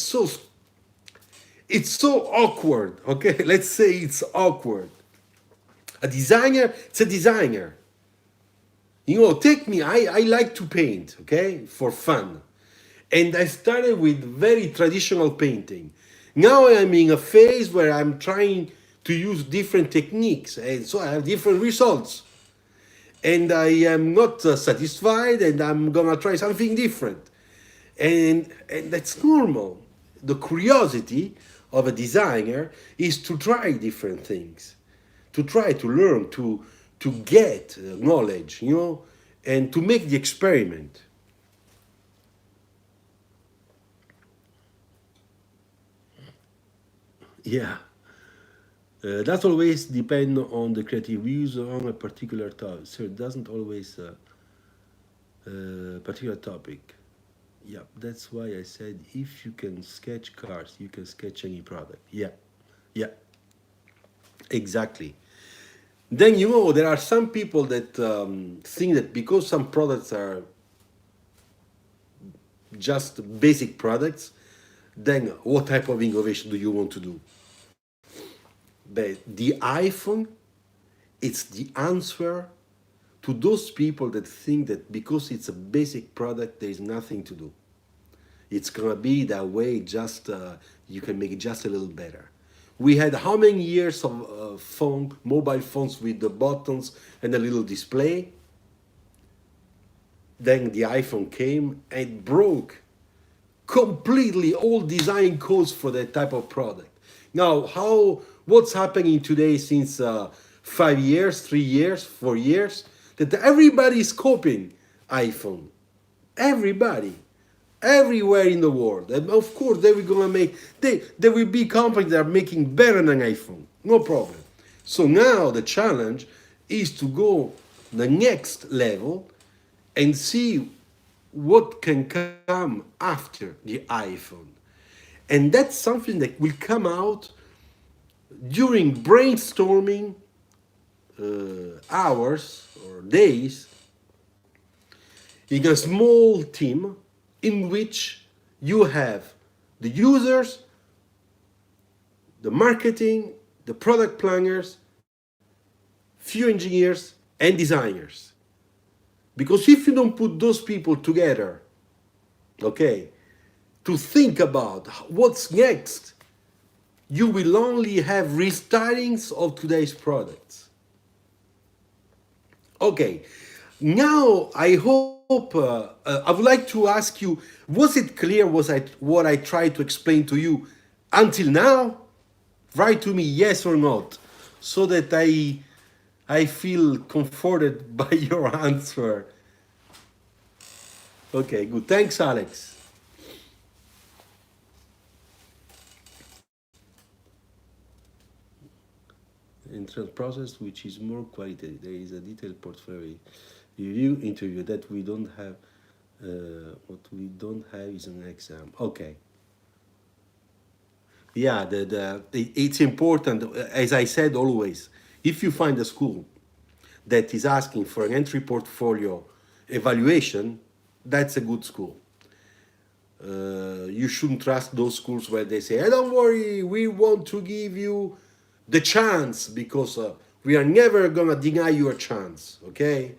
it's so awkward. Okay, let's say it's awkward. A designer, it's a designer. Take me, I like to paint, okay, for fun. And I started with very traditional painting. Now I'm in a phase where I'm trying to use different techniques, and so I have different results. And I am not satisfied, and I'm gonna try something different. And that's normal. The curiosity of a designer is to try different things, to try to learn, to get knowledge, and to make the experiment. Yeah. That always depend on the creative views on a particular topic. So it doesn't always particular topic. Yeah, that's why I said if you can sketch cars, you can sketch any product. Yeah, yeah, exactly. Then there are some people that think that because some products are just basic products, then what type of innovation do you want to do? But the iPhone, it's the answer to those people that think that because it's a basic product, there is nothing to do. It's gonna be that way. Just you can make it just a little better. We had how many years of mobile phones with the buttons and a little display? Then the iPhone came and broke completely all design codes for that type of product. Now, what's happening today since 5 years, 3 years, 4 years? That everybody is copying iPhone. Everybody. Everywhere in the world. And of course, they will gonna make there will be companies that are making better than iPhone. No problem. So now the challenge is to go the next level and see what can come after the iPhone. And that's something that will come out during brainstorming hours or days in a small team in which you have the users, the marketing, the product planners, few engineers, and designers. Because if you don't put those people together, okay, to think about what's next, you will only have restartings of today's products. Okay, now I hope, I would like to ask you, was it clear what I tried to explain to you until now? Write to me yes or not, so that I feel comforted by your answer. Okay, good. Thanks, Alex. Internal process, which is more qualitative. There is a detailed portfolio review interview that we don't have. What we don't have is an exam. Okay. Yeah, it's important. As I said always, if you find a school that is asking for an entry portfolio evaluation, that's a good school. You shouldn't trust those schools where they say, hey, don't worry, we want to give you the chance because we are never going to deny you a chance, okay?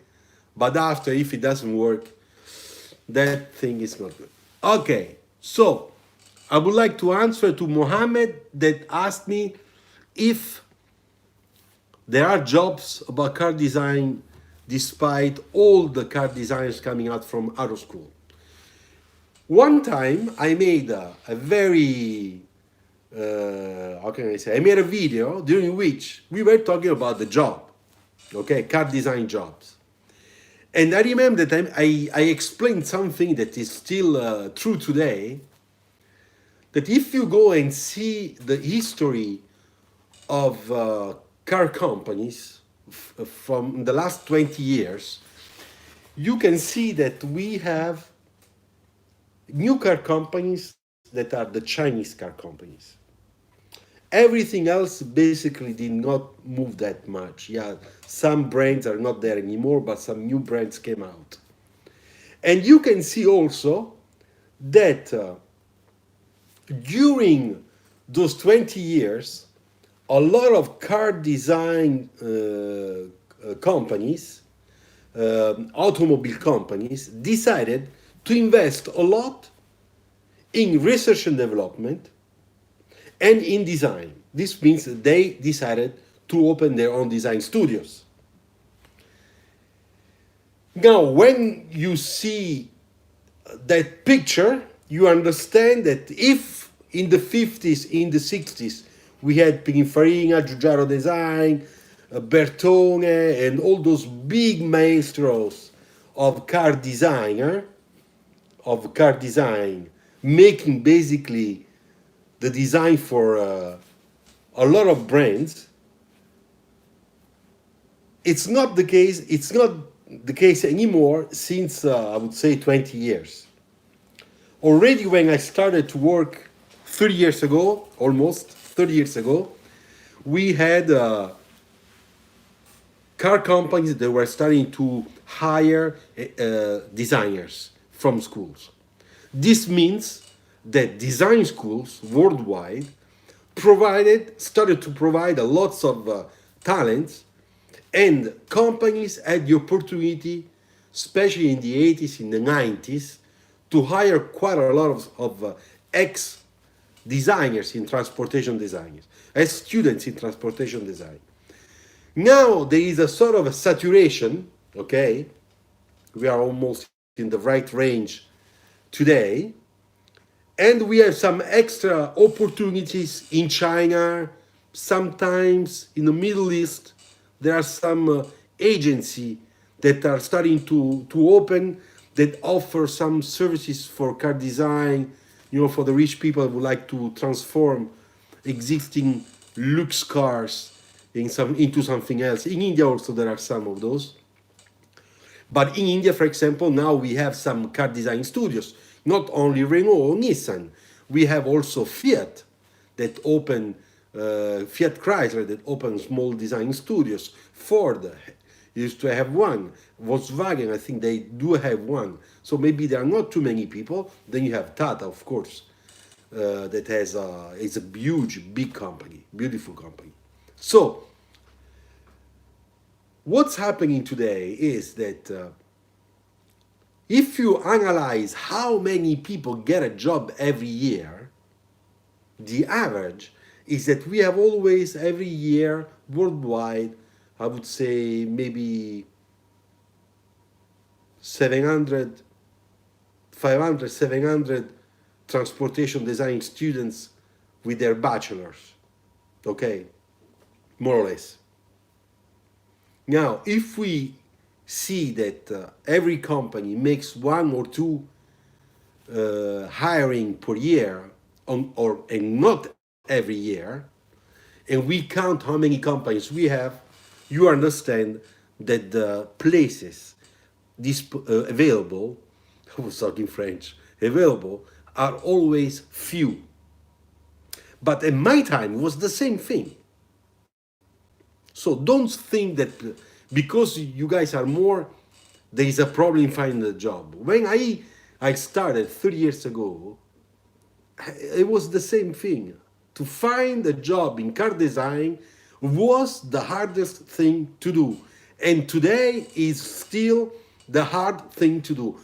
But after, if it doesn't work, that thing is not good. Okay, so I would like to answer to Mohammed that asked me if there are jobs about car design despite all the car designers coming out from auto school. One time I made a very, how can I say, I made a video during which we were talking about the job, okay, car design jobs. And I remember that I explained something that is still true today, that if you go and see the history of car companies from the last 20 years, you can see that we have new car companies that are the Chinese car companies. Everything else basically did not move that much. Yeah, some brands are not there anymore, but some new brands came out. And you can see also that during those 20 years, a lot of car design companies, automobile companies, decided to invest a lot in research and development and in design. This means that they decided to open their own design studios. Now, when you see that picture, you understand that if in the 50s, in the 60s, we had Pininfarina, Giugiaro Design, Bertone, and all those big maestros of car designer, of car design, making basically the design for a lot of brands. It's not the case. It's not the case anymore since I would say 20 years. Already when I started to work 30 years ago, almost 30 years ago, we had car companies that were starting to hire designers from schools. This means that design schools worldwide started to provide a lots of talents, and companies had the opportunity, especially in the 80s, in the 90s, to hire quite a lot of ex designers in transportation designers, as students in transportation design. Now there is a sort of a saturation, okay? We are almost in the right range today. And we have some extra opportunities in China, sometimes in the Middle East. There are some agency that are starting to open that offer some services for car design, for the rich people who would like to transform existing luxe cars into something else. In India also there are some of those. But in India, for example, now we have some car design studios, not only Renault or Nissan. We have also Fiat that open, Fiat Chrysler that open small design studios. Ford used to have one. Volkswagen, I think they do have one. So maybe there are not too many people. Then you have Tata, of course, that is a huge, big company, beautiful company. So what's happening today is that if you analyze how many people get a job every year, the average is that we have always, every year, worldwide, I would say maybe 700, 500, 700 transportation design students with their bachelors, okay, more or less. Now, if we see that every company makes one or two hiring per year, and not every year, and we count how many companies we have, you understand that the places available, I was talking French, available, are always few. But at my time, it was the same thing. So don't think that because you guys are more, there is a problem in finding a job. When I started 30 years ago, it was the same thing. To find a job in car design was the hardest thing to do. And today is still the hard thing to do.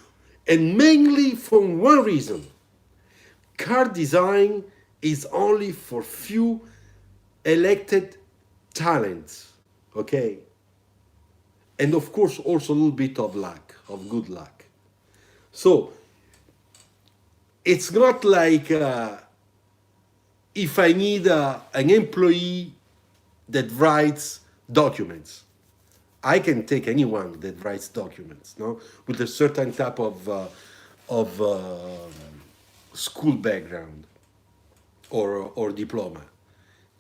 And mainly for one reason. Car design is only for few elected talents, okay? And of course, also a little bit of luck, of good luck. So it's not like if I need an employee that writes documents. I can take anyone that writes documents, no, with a certain type of school background or diploma.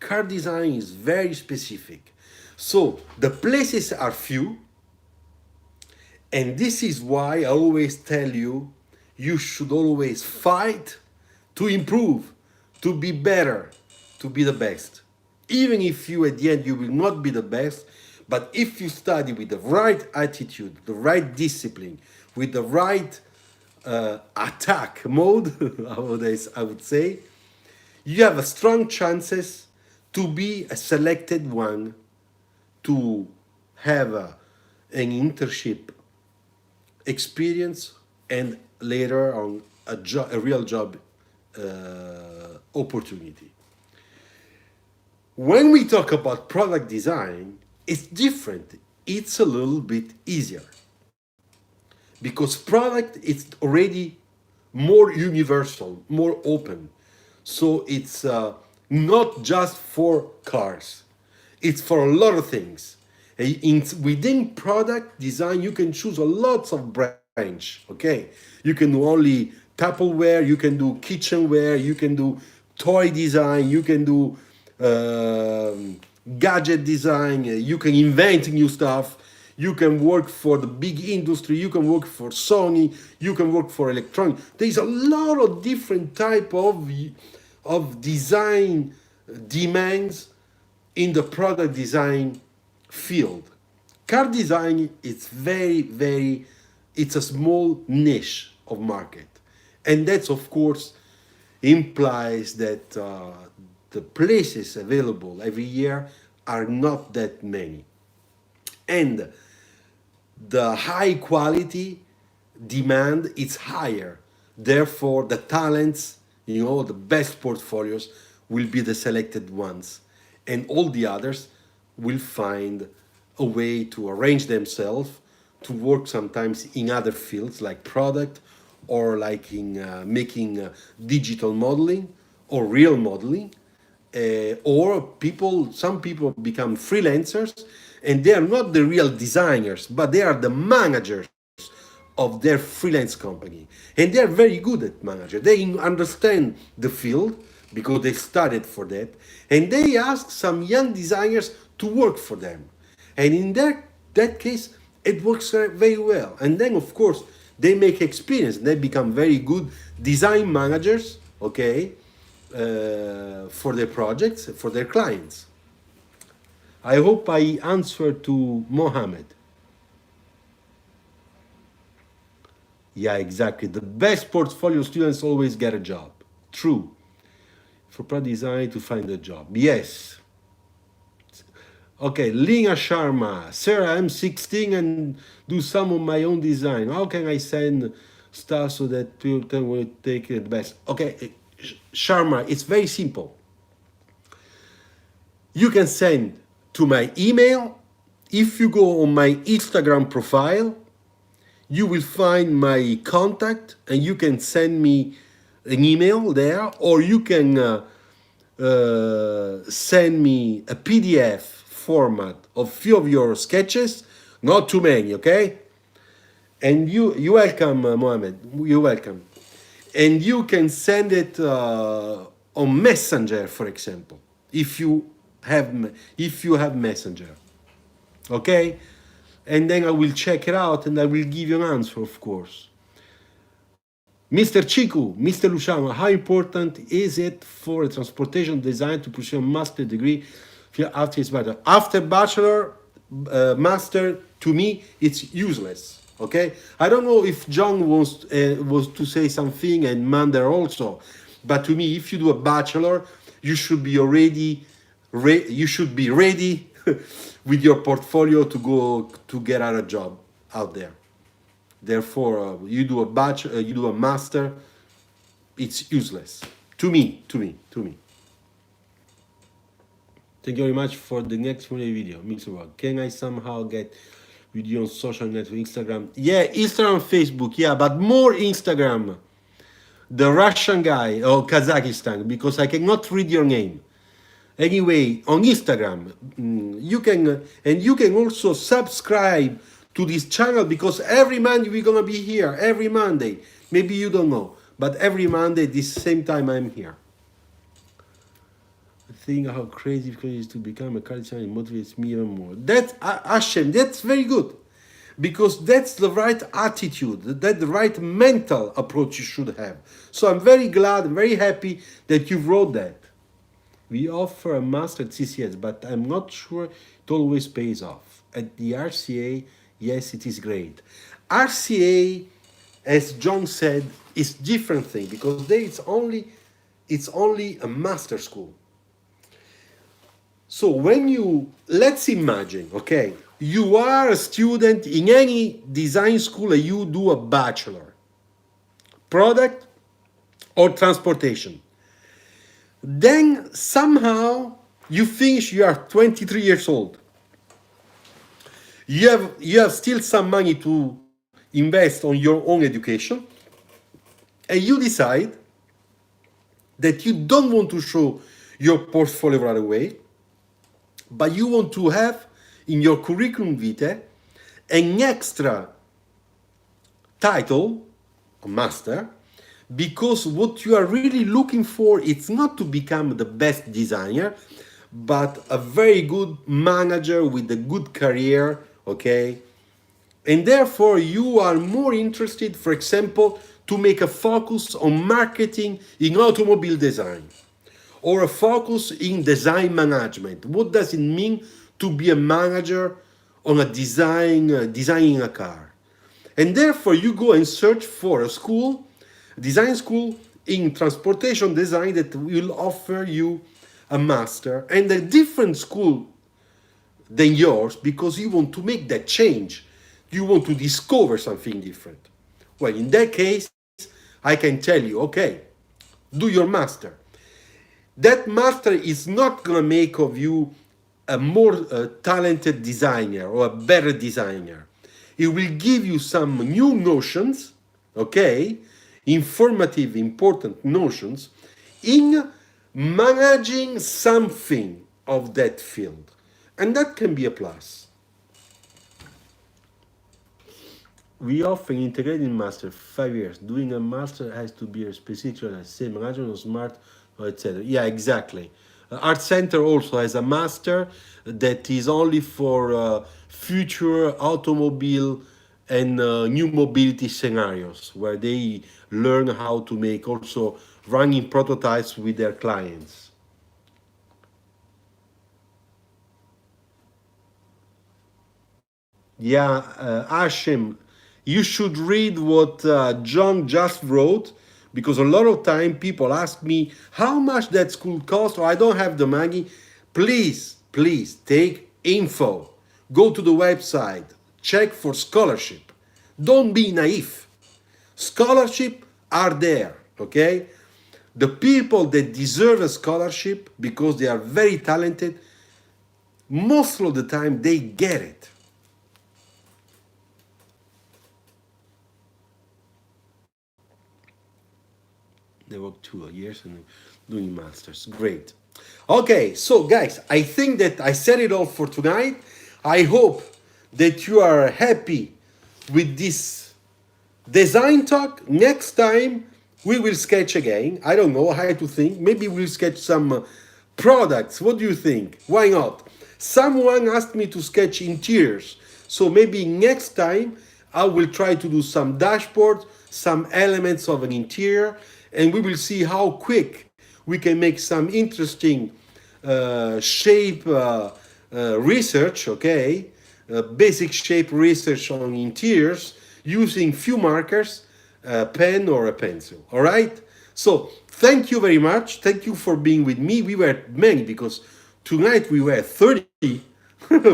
Car design is very specific. So the places are few, and this is why I always tell you, you should always fight to improve, to be better, to be the best. Even if you at the end you will not be the best, but if you study with the right attitude, the right discipline, with the right attack mode, I would say, you have a strong chances to be a selected one, to have an internship experience, and later on a real job opportunity. When we talk about product design, it's different. It's a little bit easier because product is already more universal, more open. So it's not just for cars. It's for a lot of things. Within product design, you can choose a lots of branch. Okay, you can do only Tupperware, you can do kitchenware, you can do toy design, you can do gadget design, you can invent new stuff, you can work for the big industry, you can work for Sony, you can work for electronic. There's a lot of different type of design demands in the product design field. Car design is it's a small niche of market. And that's, of course, implies that the places available every year are not that many. And the high quality demand is higher. Therefore, the talents, the best portfolios will be the selected ones. And all the others will find a way to arrange themselves to work sometimes in other fields like product or like in making digital modeling or real modeling. Some people become freelancers and they are not the real designers, but they are the managers of their freelance company. And they are very good at manager. They understand the field because they studied for that. And they ask some young designers to work for them. And in that case, it works very well. And then, of course, they make experience. They become very good design managers, okay, for their projects, for their clients. I hope I answered to Mohammed. Yeah, exactly. The best portfolio students always get a job. True. For product design to find a job. Yes. Okay, Lina Sharma. Sir, I'm 16 and do some of my own design. How can I send stuff so that people will take it best? Okay, Sharma, it's very simple. You can send to my email. If you go on my Instagram profile, you will find my contact and you can send me an email there, or you can send me a PDF format of few of your sketches, not too many, okay? And you're welcome, Mohammed, you're welcome. And you can send it on Messenger, for example, if you have Messenger, okay? And then I will check it out and I will give you an answer, of course. Mr. Chiku, Mr. Luciano, how important is it for a transportation design to pursue a master degree after his bachelor? After bachelor, master, to me, it's useless. Okay, I don't know if John was to say something and Mander also, but to me, if you do a bachelor, you should be already you should be ready with your portfolio to go to get out a job out there. Therefore, you do a bachelor, you do a master, it's useless to me. Thank you very much for the next video. Can I somehow get video on social network, Instagram? Yeah, Instagram, Facebook, yeah, but more Instagram. The Russian guy or Kazakhstan, because I cannot read your name. Anyway, on Instagram, you can, and you can also subscribe to this channel because every Monday we're gonna be here. Every Monday, maybe you don't know, but every Monday this same time I'm here. I think how crazy it is to become a car designer motivates me even more. That's Hashem. That's very good, because that's the right attitude, that's the right mental approach you should have. So I'm very glad, very happy that you wrote that. We offer a master at CCS, but I'm not sure it always pays off. At the RCA, yes, it is great. RCA, as John said, is different thing because there it's only a master school. So when let's imagine, okay, you are a student in any design school and you do a bachelor, product or transportation. Then somehow you finish, you are 23 years old. You have still some money to invest on your own education, and you decide that you don't want to show your portfolio right away, but you want to have in your curriculum vitae an extra title, a master, because what you are really looking for is not to become the best designer, but a very good manager with a good career, okay? And therefore you are more interested, for example, to make a focus on marketing in automobile design, or a focus in design management. What does it mean to be a manager on a designing a car? And therefore you go and search for a school, design school in transportation design that will offer you a master and a different school than yours because you want to make that change. You want to discover something different. Well, in that case, I can tell you, okay, do your master. That master is not going to make of you a more talented designer or a better designer. It will give you some new notions, okay, informative, important notions in managing something of that field. And that can be a plus. We often integrate in master 5 years. Doing a master has to be a specific, say, management or smart, or etc. Yeah, exactly. Art Center also has a master that is only for future automobile and new mobility scenarios, where they learn how to make also running prototypes with their clients. Yeah, Hashem, you should read what John just wrote, because a lot of time people ask me how much that school costs or I don't have the money. Please take info. Go to the website, check for scholarship. Don't be naive. Scholarship are there, okay? The people that deserve a scholarship because they are very talented, most of the time they get it. They work 2 years and doing masters. Great. Okay, so guys, I think that I said it all for tonight. I hope that you are happy with this design talk. Next time we will sketch again. I don't know how to think. Maybe we'll sketch some products. What do you think? Why not? Someone asked me to sketch interiors. So maybe next time I will try to do some dashboard, some elements of an interior, and we will see how quick we can make some interesting shape research, okay? Basic shape research on interiors using few markers, a pen or a pencil, all right? So thank you very much. Thank you for being with me. We were many because tonight we were 30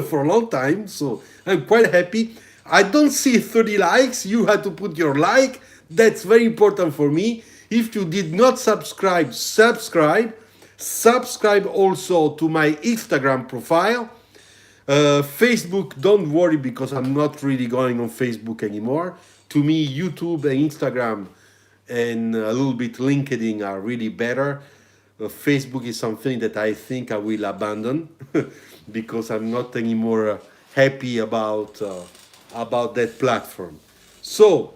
for a long time, so I'm quite happy. I don't see 30 likes. You had to put your like. That's very important for me. If you did not subscribe, subscribe. Subscribe also to my Instagram profile. Facebook, don't worry because I'm not really going on Facebook anymore. To me, YouTube and Instagram and a little bit LinkedIn are really better. Facebook is something that I think I will abandon because I'm not anymore happy about that platform. So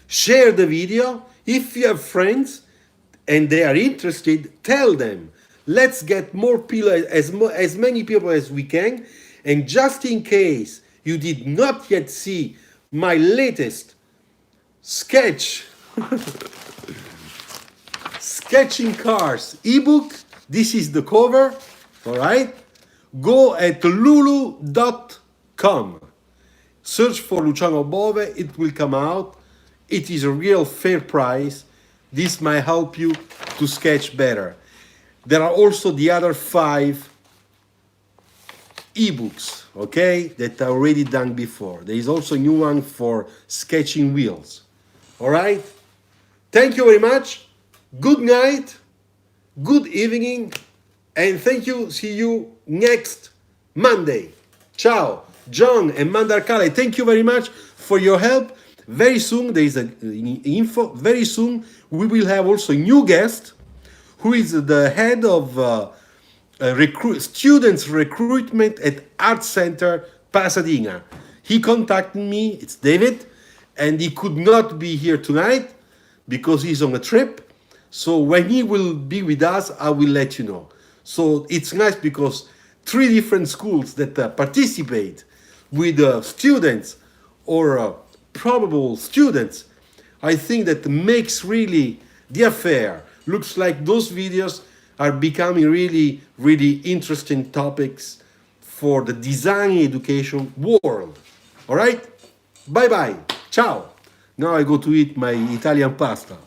share the video. If you have friends and they are interested, tell them. Let's get more people, as many people as we can. And just in case you did not yet see my latest sketch, sketching cars ebook, this is the cover, all right? Go at lulu.com. Search for Luciano Bove, it will come out. It is a real fair price. This might help you to sketch better. There are also the other 5 ebooks, okay, that are already done before. There is also a new one for sketching wheels. All right? Thank you very much. Good night, good evening, and thank you. See you next Monday. Ciao. John and Mandarkale, thank you very much for your help. Very soon, there is info. Very soon, we will have also a new guest who is the head of students recruitment at Art Center Pasadena. He contacted me, it's David, and he could not be here tonight because he's on a trip. So when he will be with us, I will let you know. So it's nice because 3 different schools that participate with students or probable students, I think that makes really the affair. Looks like those videos are becoming really, really interesting topics for the design education world. All right? Bye-bye. Ciao. Now I go to eat my Italian pasta.